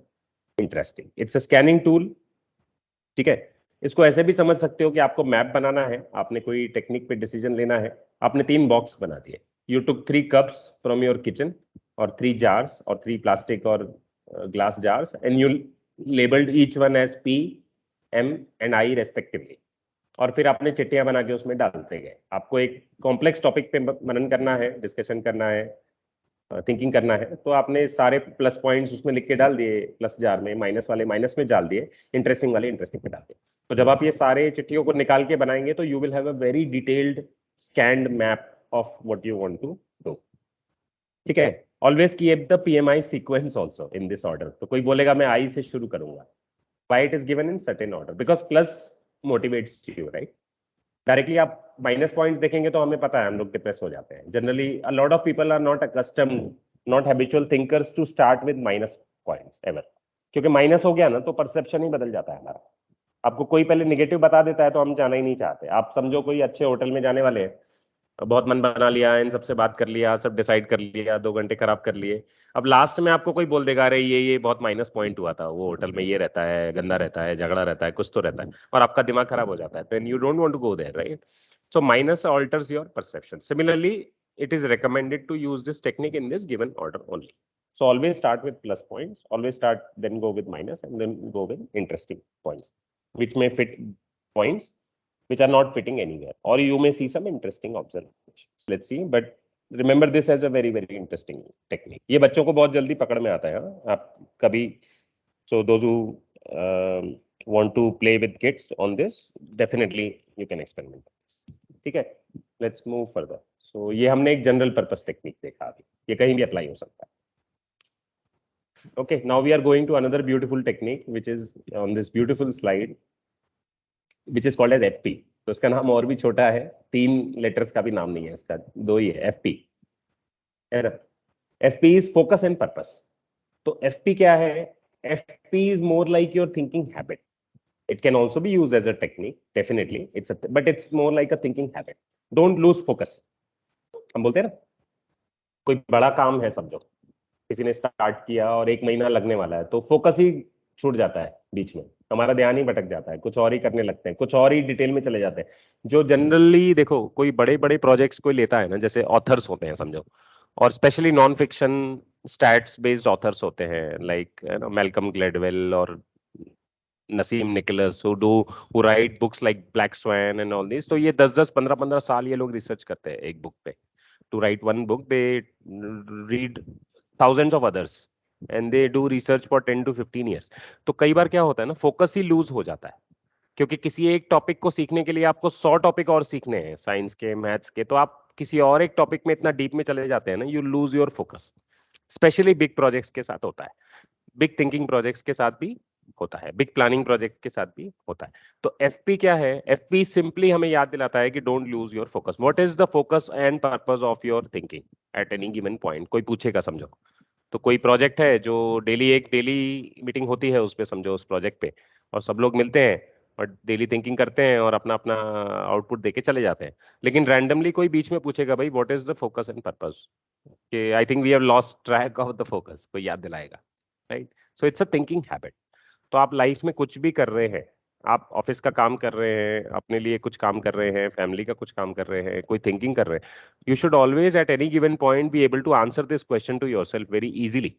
interesting. It's a scanning tool. ठीक है, इसको ऐसे भी समझ सकते हो कि आपको मैप बनाना है, आपने कोई टेक्निक पे डिसीजन लेना है, आपने 3 बॉक्स बना दिए। You took 3 cups from your kitchen और 3 जार्स और 3 प्लास्टिक और glass jars and you labelled each one as P, M and I respectively, और फिर आपने चिट्ठियां बना के उसमें डालते गए। आपको एक कॉम्प्लेक्स टॉपिक पे मनन करना है, डिस्कशन करना है, थिंकिंग करना है, तो आपने सारे प्लस पॉइंट्स उसमें लिख के डाल दिए प्लस जार में, माइनस वाले माइनस में डाल दिए, इंटरेस्टिंग वाले इंटरेस्टिंग में डाल दिए। तो जब आप ये सारे चिट्ठियों को निकाल के बनाएंगे तो you will have a very detailed scanned map of what you want to do. ठीक है, always keep the PMI sequence also in this order. तो कोई बोलेगा मैं आई से शुरू करूंगा, why it is given in certain order, because plus motivates you, right? Directly आप माइनस पॉइंट्स देखेंगे तो हमें पता है हम लोग डिप्रेस हो जाते हैं generally. A lot of people are not accustomed, not habitual thinkers to start with minus points ever, क्योंकि माइनस हो गया ना तो परसेप्शन ही बदल जाता है हमारा. आपको कोई पहले नेगेटिव बता देता है तो हम जाना ही नहीं चाहते. आप समझो कोई अच्छे होटल में जाने वाले हैं, बहुत मन बना लिया, इन सबसे बात कर लिया, सब डिसाइड कर लिया, 2 घंटे खराब कर लिए. अब लास्ट में आपको कोई बोल देगा अरे ये बहुत माइनस पॉइंट हुआ था, वो होटल में ये रहता है, गंदा रहता है, झगड़ा रहता है, कुछ तो रहता है, और आपका दिमाग खराब हो जाता है. Then you don't want to go there, right? So minus alters your perception. Similarly, it is recommended to use this technique in this given order only. So always start with plus points, always start, then go with minus, and then go with interesting points, which may fit points which are not fitting anywhere, or you may see some interesting observations. Let's see, but remember this as a very very interesting technique. ये बच्चों को बहुत जल्दी पकड़ में आता है. आप कभी, so those who want to play with kids on this, definitely you can experiment with this. ठीक है, let's move further. So ये हमने एक जनरल पर्पस टेक्निक देखा अभी, ये कहीं भी अप्लाई हो सकता है. Okay, now we are going to another beautiful technique which is on this beautiful slide, which is called as FP. तो इसका नाम और भी छोटा है, 3 लेटर्स का भी नाम नहीं है इसका, 2 ही है, FP है ना. FP is focus and purpose. तो FP क्या है? FP is more like your thinking habit. It can also be used as a technique, definitely. But it's more like a thinking habit. Don't lose focus. हम बोलते हैं ना, कोई बड़ा काम है समझो, किसी ने स्टार्ट किया और 1 महीना लगने वाला है, तो फोकस ही छूट जाता है बीच में, हमारा ध्यान ही भटक जाता है, कुछ और ही करने लगते हैं, कुछ और ही डिटेल में चले जाते हैं. जो जनरली देखो कोई बड़े बड़े प्रोजेक्ट्स कोई लेता है ना, जैसे ऑथर्स होते हैं समझो, और specially non fiction stats based authors होते हैं, लाइक मैल्कम ग्लेडवेल और Nassim Nicholas, who write books like Black Swan and all these. तो ये 10-10, 15-15 साल ये लोग रिसर्च करते हैं एक बुक पे. To write one book, they read thousands of others and they do research for 10 to 15 years. तो कई बार क्या होता है ना, फोकस ही लूज हो जाता है, क्योंकि किसी एक टॉपिक को सीखने के लिए आपको 100 टॉपिक और सीखने हैं, साइंस के, मैथ्स के, तो आप किसी और एक टॉपिक में इतना डीप में चले जाते हैं ना, you lose your focus. Specially big projects के साथ होता है, बिग थिंकिंग प्रोजेक्ट्स के साथ भी होता है, बिग प्लानिंग प्रोजेक्ट के साथ भी होता है. तो एफपी क्या है? एफपी सिंपली हमें याद दिलाता है कि don't lose your focus. What is the focus and purpose of your thinking at any given point. कोई पूछेगा समझो, तो कोई प्रोजेक्ट है जो डेली मीटिंग होती है उस पे समझो, उस प्रोजेक्ट पे, और सब लोग मिलते हैं और डेली थिंकिंग करते हैं और अपना अपना आउटपुट देके चले जाते हैं. लेकिन रैंडमली कोई बीच में पूछेगा भाई what is the focus and purpose, कि I think we have lost track of the focus, कोई याद दिलाएगा, right? So it's a thinking habit. तो आप लाइफ में कुछ भी कर रहे हैं, आप ऑफिस का काम कर रहे हैं, अपने लिए कुछ काम कर रहे हैं, फैमिली का कुछ काम कर रहे हैं, कोई थिंकिंग कर रहे हैं, you should always at any given point be able to answer this question to yourself very easily.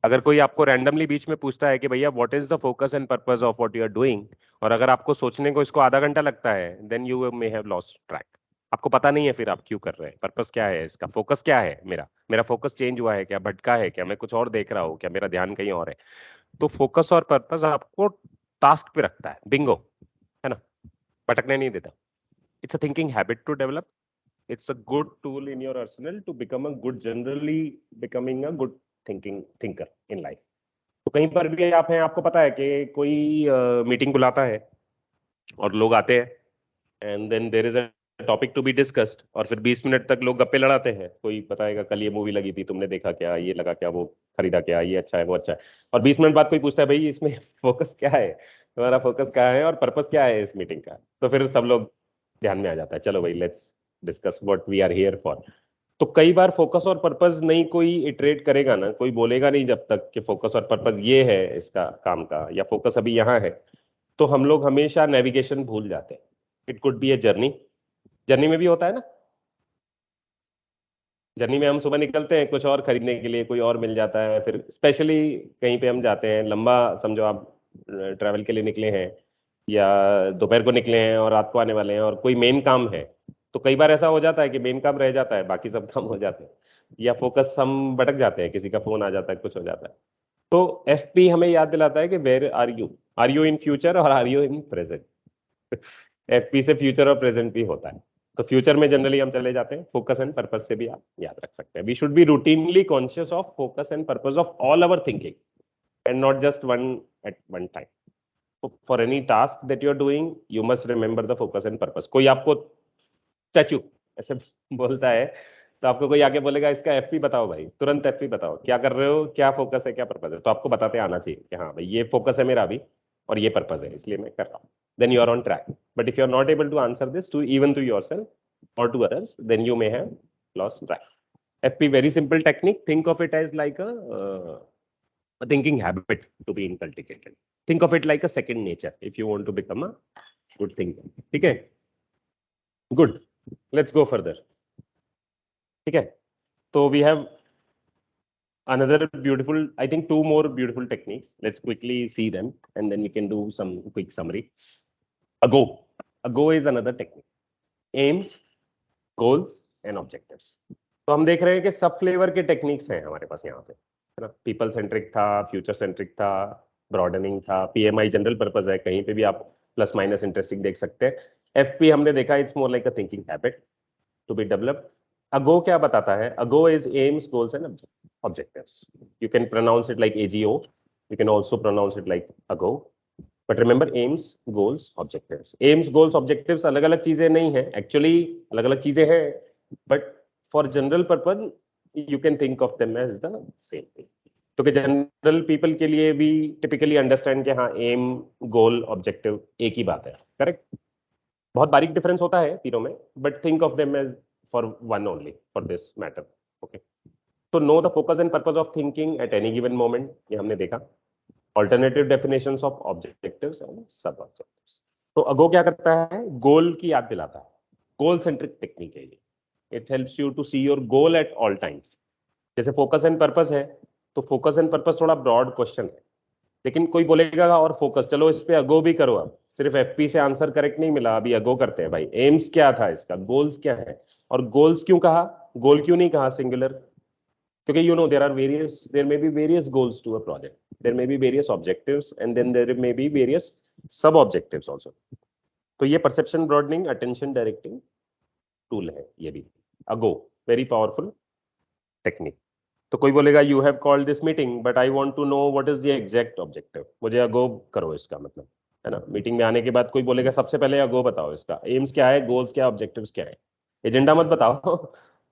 अगर कोई आपको रैंडमली बीच में पूछता है कि भैया what is the focus and purpose of what you are doing, और अगर आपको सोचने को इसको आधा घंटा लगता है, then you may have lost track. आपको पता नहीं है फिर आप क्यों कर रहे हैं, पर्पस क्या है इसका, फोकस क्या है, मेरा मेरा फोकस चेंज हुआ है क्या, भटका है क्या, मैं कुछ और देख रहा हूँ क्या, मेरा ध्यान कहीं और है. तो फोकस और पर्पस आपको टास्क पे रखता है, बिंगो, है ना, भटकने नहीं देता. It's a thinking habit to develop. It's a good tool in your arsenal to become a good, generally becoming a good thinker in life. तो कहीं पर भी आप हैं, आपको पता है कि कोई मीटिंग बुलाता है और लोग आते हैं, and then there is a topic to be discussed, और फिर 20 मिनट तक लोग गप्पे लड़ाते हैं. कोई बताएगा कल ये मूवी लगी थी, तुमने देखा क्या, ये लगा क्या, वो खरीदा क्या, ये अच्छा है, वो अच्छा है. और 20 मिनट बाद कोई पूछता है भाई इसमें फोकस क्या है, तुम्हारा फोकस क्या है और पर्पस क्या है इस मीटिंग का. तो फिर सब लोग ध्यान में आ जाता है, चलो भाई let's discuss what we are here for. तो कई बार फोकस और पर्पस नहीं कोई इटरेट करेगा ना, कोई बोलेगा नहीं जब तक कि फोकस और पर्पस ये है इसका काम का, या फोकस अभी यहाँ है, तो हम लोग हमेशा नेविगेशन भूल जाते हैं. It could be a journey. Journey में भी होता है ना, जर्नी में हम सुबह निकलते हैं कुछ और खरीदने के लिए, कोई और मिल जाता है, फिर स्पेशली कहीं पे हम जाते हैं लंबा, समझो आप ट्रैवल के लिए निकले हैं, या दोपहर को निकले हैं और रात को आने वाले हैं, और कोई मेन काम है, तो कई बार ऐसा हो जाता है कि मेन काम रह जाता है, बाकी सब काम हो जाते हैं, या फोकस हम भटक जाते हैं, किसी का फोन आ जाता है, कुछ हो जाता है. तो एफपी हमें याद दिलाता है कि where are you in future और are you in present. FP से फ्यूचर और प्रेजेंट भी होता है. तो फ्यूचर में जनरली हम चले जाते हैं, फोकस एंड पर्पस से भी आप याद रख सकते हैं. We should be routinely conscious of focus and purpose of all our thinking, and not just one at one time. For any task that you are doing you must remember the focus and purpose. कोई आपको statue ऐसे बोलता है तो आपको कोई आके बोलेगा इसका एफपी बताओ भाई, तुरंत एफपी बताओ, क्या कर रहे हो, क्या फोकस है, क्या पर्पस है, तो आपको बताते आना चाहिए कि हाँ भाई ये फोकस है मेरा अभी और ये पर्पस है इसलिए मैं कर रहा हूँ, then you are on track. But if you are not able to answer this to even to yourself और to others, then you may have lost track. FP very simple technique. Think of it as like a thinking habit to be inculcated. Think of it like a second nature if you want to become a good thinker. ठीक है? Good. Let's go further. ठीक है? So we have another beautiful, I think two more beautiful techniques. Let's quickly see them and then we can do some quick summary. Ago. Ago is another technique. Aims, goals and objectives. तो हम देख रहे हैं कि सब flavour के techniques हैं हमारे पास यहाँ पे, है ना? पीपल सेंट्रिक था, फ्यूचर सेंट्रिक था, ब्रॉडनिंग था, पीएमआई जनरल पर्पस है, कहीं पे भी आप प्लस माइनस इंटरेस्टिंग देख सकते हैं। एफपी हमने देखा it's more like a thinking habit to be developed. AGO क्या बताता है? AGO is aims goals and objectives. You can pronounce it like AGO, you can also pronounce it like AGO, but remember aims goals objectives. Aims goals objectives अलग अलग चीजें नहीं है, actually अलग अलग चीजें हैं, but for general purpose you can think of them as the same thing. क्योंकि जनरल पीपल के लिए भी टिपिकली अंडरस्टैंड कि हाँ एम गोल ऑब्जेक्टिव एक ही बात है, करेक्ट? बहुत बारीक डिफरेंस होता है तीनों में, but think of them as for one only for this matter. Okay, तो know the focus and purpose of thinking at any given moment, ये हमने देखा। Alternative definitions of objectives and sub objectives. तो AGO क्या करता है? गोल की याद दिलाता है। गोल सेंट्रिक टेक्निक है ये। It helps you to see your goal at all times. जैसे फोकस एंड पर्पस है, तो फोकस एंड पर्पस थोड़ा ब्रॉड क्वेश्चन है, लेकिन कोई बोलेगा और फोकस, चलो इस पे अगो भी करो। अब सिर्फ एफपी से आंसर करेक्ट नहीं मिला, अभी अगो करते हैं भाई। एम्स क्या था इसका, गोल्स क्या है, और गोल्स क्यों कहा, गोल क्यों नहीं कहा सिंगुलर? क्योंकि you know there may be various goals to a project, there may be various objectives and then there may be various sub objectives also. तो ये perception broadening attention directing tool है ये भी। AGO very powerful technique. तो कोई बोलेगा you have called this meeting but I want to know what is the exact objective. मुझे AGO करो इसका मतलब, है ना? मीटिंग में आने के बाद कोई बोलेगा सबसे पहले अगो बताओ, इसका एम्स क्या है, गोल्स क्या, ऑब्जेक्टिव्स क्या है। एजेंडा मत बताओ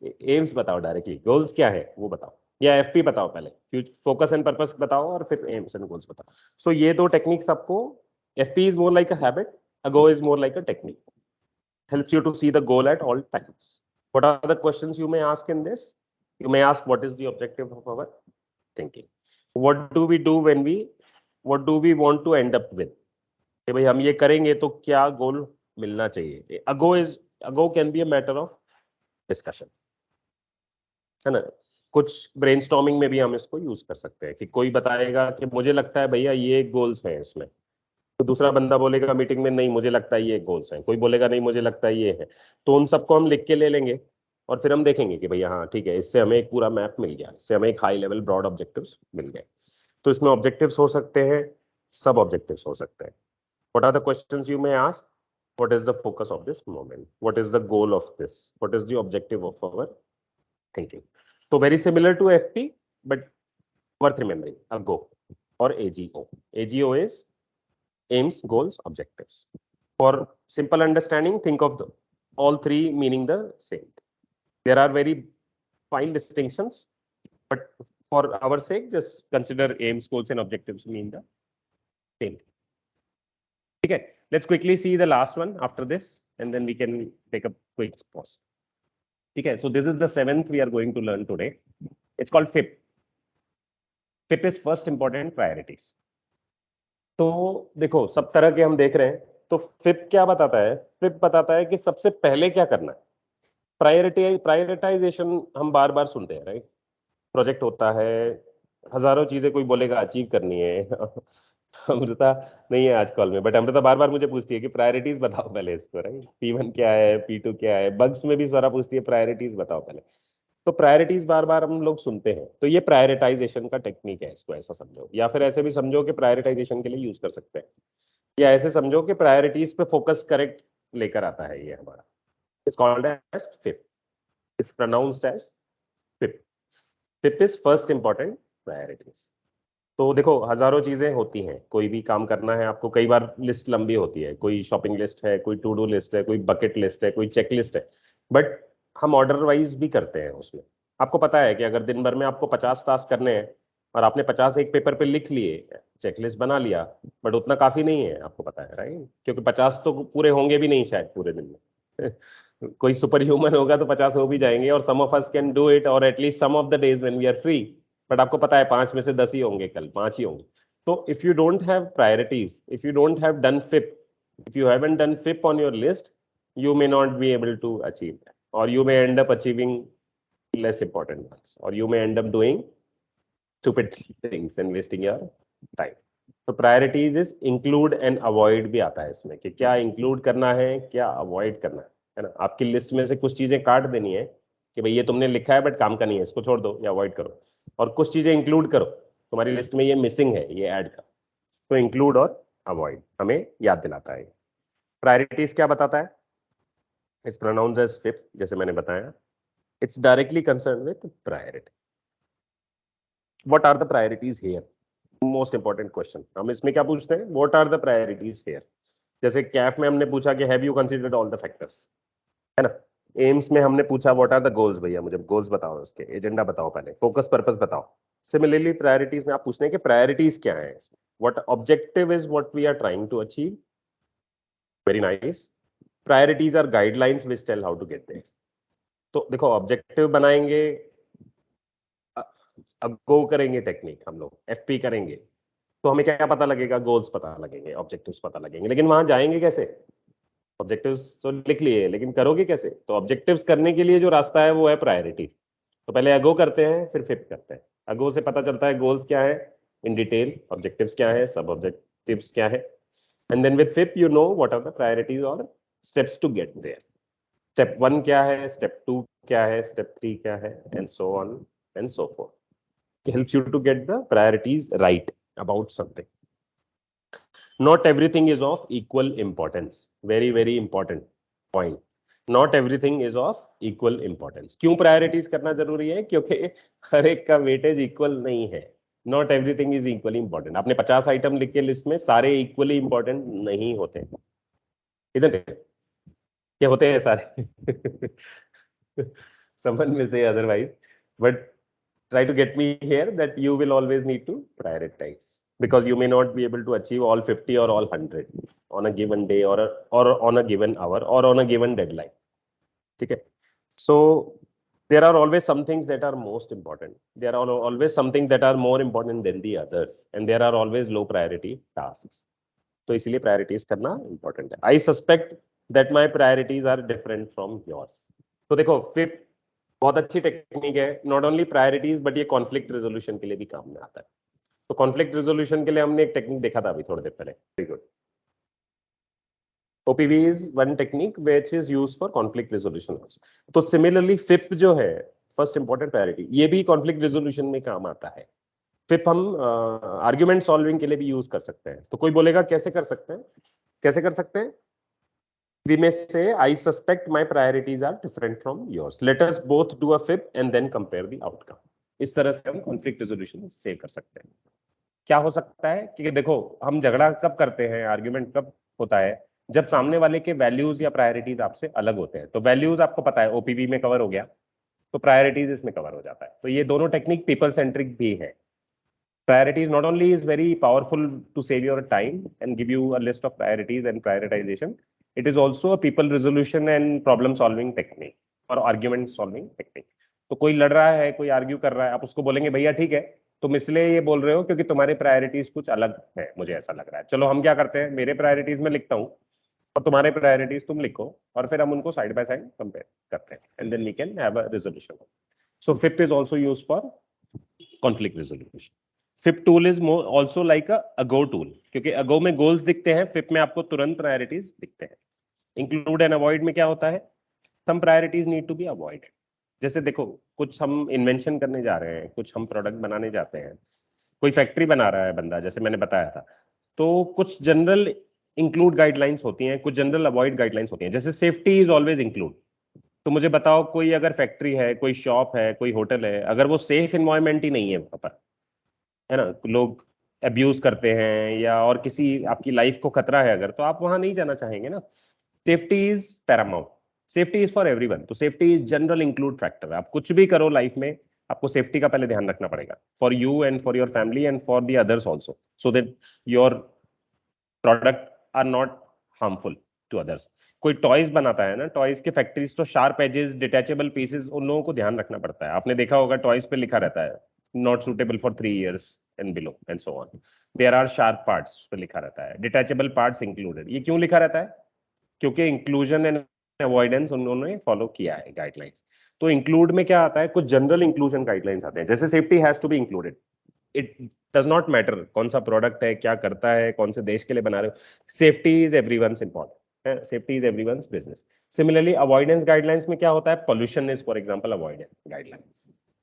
एम्स बताओ डायरेक्टली, गोल्स क्या है वो बताओ, या एफपी बताओ पहले, फोकस एंड पर्पस बताओ और फिर एम्स एंड गोल्स बताओ। सो ये दो टेक्निक्स आपको, FP is more like a habit, ago is more like a technique, helps you to see the goal at all times. What are the questions you may ask in this? You may ask what is the objective of our thinking? What do we do when what do we want to end up with? कि भाई हम ये करेंगे तो क्या गोल मिलना चाहिए? Ago can be a matter of discussion, है ना? कुछ ब्रेनस्टॉर्मिंग में भी हम इसको यूज कर सकते हैं कि कोई बताएगा कि मुझे लगता है भैया ये गोल्स हैं इसमें, तो दूसरा बंदा बोलेगा मीटिंग में नहीं मुझे लगता है ये गोल्स हैं, कोई बोलेगा नहीं मुझे लगता है ये है। तो उन सबको हम लिख के ले लेंगे और फिर हम देखेंगे कि भैया हाँ ठीक है, इससे हमें एक पूरा मैप मिल गया, इससे हमें एक हाई लेवल ब्रॉड ऑब्जेक्टिव्स मिल गए। तो इसमें ऑब्जेक्टिव्स हो सकते हैं, सब ऑब्जेक्टिव्स हो सकते हैं। What are the questions you may ask? What is the focus of this moment, what is the goal of this, what is the objective of our thinking? तो very similar to FP but worth remembering, AGO और AGO. AGO is aims, goals, objectives. For simple understanding, think of all three meaning the same. There are very fine distinctions, but for our sake, just consider aims, goals, and objectives mean the same. Okay, let's quickly see the last one after this, and then we can take a quick pause. Okay, so this is the seventh we are going to learn today. It's called FIP. FIP is first important priorities. तो देखो सब तरह के हम देख रहे हैं, तो फिप क्या बताता है? फिप बताता है कि सबसे पहले क्या करना है। प्रायोरिटाइजेशन हम बार बार सुनते हैं, राइट? प्रोजेक्ट होता है, हजारों चीजें कोई बोलेगा अचीव करनी है अमृता नहीं है आज कॉल में, बट अमृता बार बार मुझे पूछती है कि प्रायोरिटीज बताओ पहले इसको, राइट? P1 क्या है, P2 क्या है, बग्स में भी सारा पूछती है प्रायोरिटीज बताओ पहले। तो प्रायोरिटीज बार बार हम लोग सुनते हैं, तो ये प्रायोरिटाइजेशन का टेक्निक है, इसको ऐसा समझो, या फिर ऐसे भी समझो कि प्रायोरिटाइजेशन के लिए यूज कर सकते हैं, या ऐसे समझो कि प्रायोरिटीज पे फोकस करेक्ट लेकर आता है ये हमारा। It's called as FIP, it's pronounced as FIP. FIP is first important priorities. तो देखो हजारों चीजें होती हैं, कोई भी काम करना है आपको, कई बार लिस्ट लंबी होती है, कोई शॉपिंग लिस्ट है, कोई टू डू लिस्ट है, कोई बकेट लिस्ट है, कोई चेक लिस्ट है, बट हम ऑर्डर वाइज भी करते हैं उसमें। आपको पता है कि अगर दिन भर में आपको 50 टास्क करने हैं और आपने 50 एक पेपर पे लिख लिए, चेकलिस्ट बना लिया, बट उतना काफी नहीं है, आपको पता है राइट, क्योंकि 50 तो पूरे होंगे भी नहीं शायद पूरे दिन में कोई सुपर ह्यूमन होगा तो 50 हो भी जाएंगे, और some of us can do it, और at least some of the days when we are free, but आपको पता है 5 में से 10 ही होंगे, कल 5 ही होंगे। तो if you don't have priorities, if you don't have done FIP, if you haven't done FIP on your list, you may not be able to achieve that, or you may end up achieving less important ones, or you may end up doing stupid things and wasting your time. तो priorities is include and avoid भी आता है इसमें, कि क्या include करना है, क्या अवॉइड करना है ना। आपकी लिस्ट में से कुछ चीजें काट देनी है कि भाई ये तुमने लिखा है बट काम का नहीं है, इसको छोड़ दो या अवॉइड करो, और कुछ चीजें इंक्लूड करो, तुम्हारी लिस्ट में ये मिसिंग है, ये ऐड कर। तो इंक्लूड और अवॉइड हमें याद दिलाता है। प्रायोरिटीज क्या बताता है, इज प्रोनाउंस एज फिफ्थ, जैसे मैंने बताया, it's directly concern with priority. What are the priorities here, most important question. हम इसमें क्या पूछते हैं, what are the priorities here. जैसे कैफ में हमने पूछा कि have you considered all the factors, है ना। एम्स में हमने पूछा व्हाट आर द गोल्स, भैया मुझे गोल्स बताओ, उसके एजेंडा बताओ, पहले फोकस पर्पस बताओ। सिमिलरली प्रायोरिटीज में आप पूछते हैं कि प्रायोरिटीज क्या है, what objective is what we are trying to achieve. Very nice. Priorities are guidelines which tell how to get there. तो देखो ऑब्जेक्टिव बनाएंगे, गो करेंगे टेक्निक, हम लोग एफपी करेंगे, तो हमें क्या पता लगेगा, गोल्स पता लगेंगे, ऑब्जेक्टिव्स पता लगेंगे, लेकिन वहां जाएंगे कैसे। ऑब्जेक्टिव्स तो लिख लिए, लेकिन करोगे कैसे। तो ऑब्जेक्टिव्स करने के लिए जो रास्ता है वो है प्रायोरिटी। तो पहले अगो करते हैं, फिर फिप करते हैं। अगो से पता चलता है गोल्स क्या है इन डिटेल, ऑब्जेक्टिव्स क्या है, सब ऑब्जेक्टिव्स क्या है, and then with FIP you know what are the priorities और steps to get there. Step 1 क्या है, स्टेप 2 क्या है, स्टेप 3 क्या है, and so on and so fourth. Helps you to get the priorities right about something. Not everything is of equal importance. Very very important point. Not everything is of equal importance. क्यों priorities करना जरूरी है, क्योंकि हर एक का weightage equal नहीं है। Not everything is equally important. आपने 50 आइटम लिख के लिस्ट में, सारे इक्वली इंपॉर्टेंट नहीं होते, इजंट इट? क्या होते हैं सारे someone will say otherwise, but try to get me here that you will always need to prioritize, because you may not be able to achieve all 50 or all 100 on a given day, or on a given hour, or on a given deadline. Okay, so there are always some things that are most important, there are always something that are more important than the others, and there are always low priority tasks. तो इसलिए priorities करना important है। I suspect that my priorities are different from yours. तो देखो fifth बहुत अच्छी technique है, not only priorities but ये कॉन्फ्लिक्ट रेजोल्यूशन के लिए भी काम में आता है। तो कॉन्फ्लिक्ट रेजोल्यूशन के लिए हमने एक टेक्निक देखा था अभी थोड़ी देर पहले, very good. OPV is one technique which is used for conflict resolution also. तो सिमिलरली फिप जो है, फर्स्ट इंपॉर्टेंट प्रायोरिटी, ये भी कॉन्फ्लिक्ट रेजोल्यूशन में काम आता है। फिप हम आर्ग्यूमेंट सॉल्विंग के लिए भी यूज कर सकते हैं। तो कोई बोलेगा कैसे कर सकते हैं, कैसे कर सकते हैं। We may say, I suspect my priorities are different from yours. Let us both do a FIP and then compare the outcome. इस तरह से हम कॉन्फ्लिक्ट रेजोल्यूशन से कर सकते हैं। क्या हो सकता है कि देखो हम झगड़ा कब करते हैं, आर्ग्यूमेंट कब होता है, जब सामने वाले के वैल्यूज या प्रायोरिटीज आपसे अलग होते हैं। तो वैल्यूज आपको पता है ओपीवी में कवर हो गया, तो प्रायोरिटीज इसमें कवर हो जाता है। तो ये दोनों टेक्निक पीपल सेंट्रिक भी है। Priorities not only is very powerful to save your time and give you a list of priorities and prioritization, it is also a people resolution and problem solving technique or argument solving technique. तो कोई लड़ रहा है, कोई argue कर रहा है, आप उसको बोलेंगे भैया ठीक है, तुम इसलिए ये बोल रहे हो क्योंकि तुम्हारे प्रायोरिटीज कुछ अलग है, मुझे ऐसा लग रहा है। चलो हम क्या करते हैं, मेरे प्रायोरिटीज में लिखता हूँ और तुम्हारे प्रायोरिटीज तुम लिखो, और फिर हम उनको साइड बाय साइड कंपेयर करते हैं, and then we can have a resolution. So FIP is also used for conflict resolution. FIP tool is also like AGO tool, क्योंकि अगो में गोल्स दिखते हैं, फिप में आपको तुरंत प्रायोरिटीज दिखते हैं। इंक्लूड एंड अवॉइड में क्या होता है, some priorities need to be avoided. जैसे देखो कुछ हम इन्वेंशन करने जा रहे हैं, कुछ हम प्रोडक्ट बनाने जाते हैं, कोई फैक्ट्री बना रहा है बंदा, जैसे मैंने बताया था, तो कुछ जनरल इंक्लूड गाइडलाइंस होती हैं, कुछ जनरल अवॉइड गाइडलाइंस होती हैं। जैसे सेफ्टी इज ऑलवेज इंक्लूड। तो मुझे बताओ कोई अगर फैक्ट्री है, कोई शॉप है, कोई होटल है, अगर वो सेफ इन्वायरमेंट ही नहीं है वहां पर, है ना, लोग अब्यूज करते हैं या और किसी आपकी लाइफ को खतरा है अगर, तो आप वहां नहीं जाना चाहेंगे ना। Safety is paramount, safety is for everyone, तो safety is general include factor. आप कुछ भी करो लाइफ में, आपको सेफ्टी का पहले ध्यान रखना पड़ेगा, for you and for your family and for the others also, so that your product are not harmful to others. कोई टॉयज बनाता है ना, टॉयज के फैक्ट्रीज, तो शार्प एजेस, डिटैचेबल पीसेस, उन लोगों को ध्यान रखना पड़ता है। आपने देखा होगा टॉयज पे लिखा रहता है not suitable for 3 years and below and so on. There are sharp parts पे लिखा रहता है, डिटैचेबल पार्ट्स इंक्लूडेड। ये क्यों लिखा रहता है? क्योंकि इंक्लूजन एंड अवॉइडेंस उन्होंने फॉलो किया है गाइडलाइंस। तो इंक्लूड में क्या आता है, कुछ जनरल इंक्लूजन गाइडलाइंस आते हैं, जैसे safety has to be included. It does not matter कौन सा प्रोडक्ट है, क्या करता है, कौन से देश के लिए बना रहे हो, सेफ्टी इज एवरीवन्स इंपॉर्टेंट है, safety is everyone's business. Similarly avoidance guidelines में क्या होता है, pollution is for example avoidance guideline.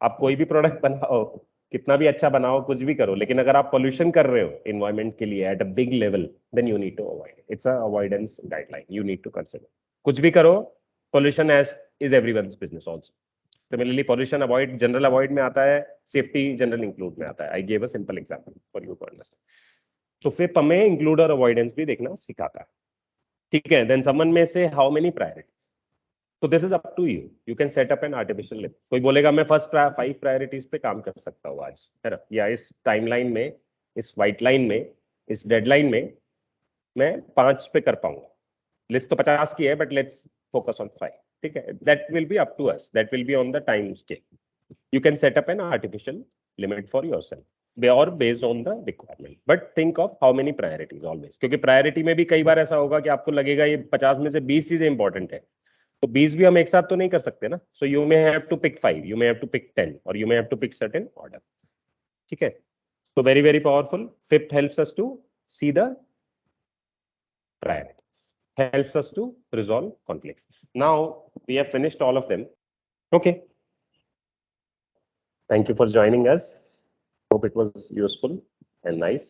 आप कोई भी प्रोडक्ट बनाओ, कितना भी अच्छा बनाओ, कुछ भी करो, लेकिन अगर आप पोल्यूशन कर रहे हो एनवायरमेंट के लिए at a big level, then you need to avoid, it's a avoidance guideline, you need to consider. कुछ भी करो, pollution as is everyone's business also. Similarly pollution avoid general avoid में आता है, सेफ्टी जनरल इंक्लूड में आता है। I give a simple example for you to understand. तो फिर हमें इंक्लूड और अवॉइडेंस भी देखना सिखाता है, ठीक है। देन समवन में से हाउ मेनी प्रायोरिटीज, तो this is up to you, you can set up an artificial limit. कोई बोलेगा मैं फर्स्ट 5 प्रायोरिटीज पे काम कर सकता हूँ आज, है ना, या इस टाइमलाइन में, इस व्हाइट लाइन में, इस डेडलाइन में मैं 5 पे कर पाऊंगा। लिस्ट तो 50 की है, बट लेट्स फोकस ऑन 5, ठीक है। That will be up to us, that will be on the time scale. You can set up an artificial limit for yourself or based on the requirement, but think of how many priorities always, क्योंकि priority में भी कई बार ऐसा होगा कि आपको लगेगा ये 50 में से 20 चीजें इंपॉर्टेंट है, तो 20 भी हम एक साथ तो नहीं कर सकते ना। So you may have to pick 5, you may have to pick 10, or you may have to pick certain order, ठीक है। so very very powerful. Fifth helps us to see the priorities, helps us to resolve conflicts. Now we have finished all of them. Okay, thank you for joining us. Hope it was useful and nice.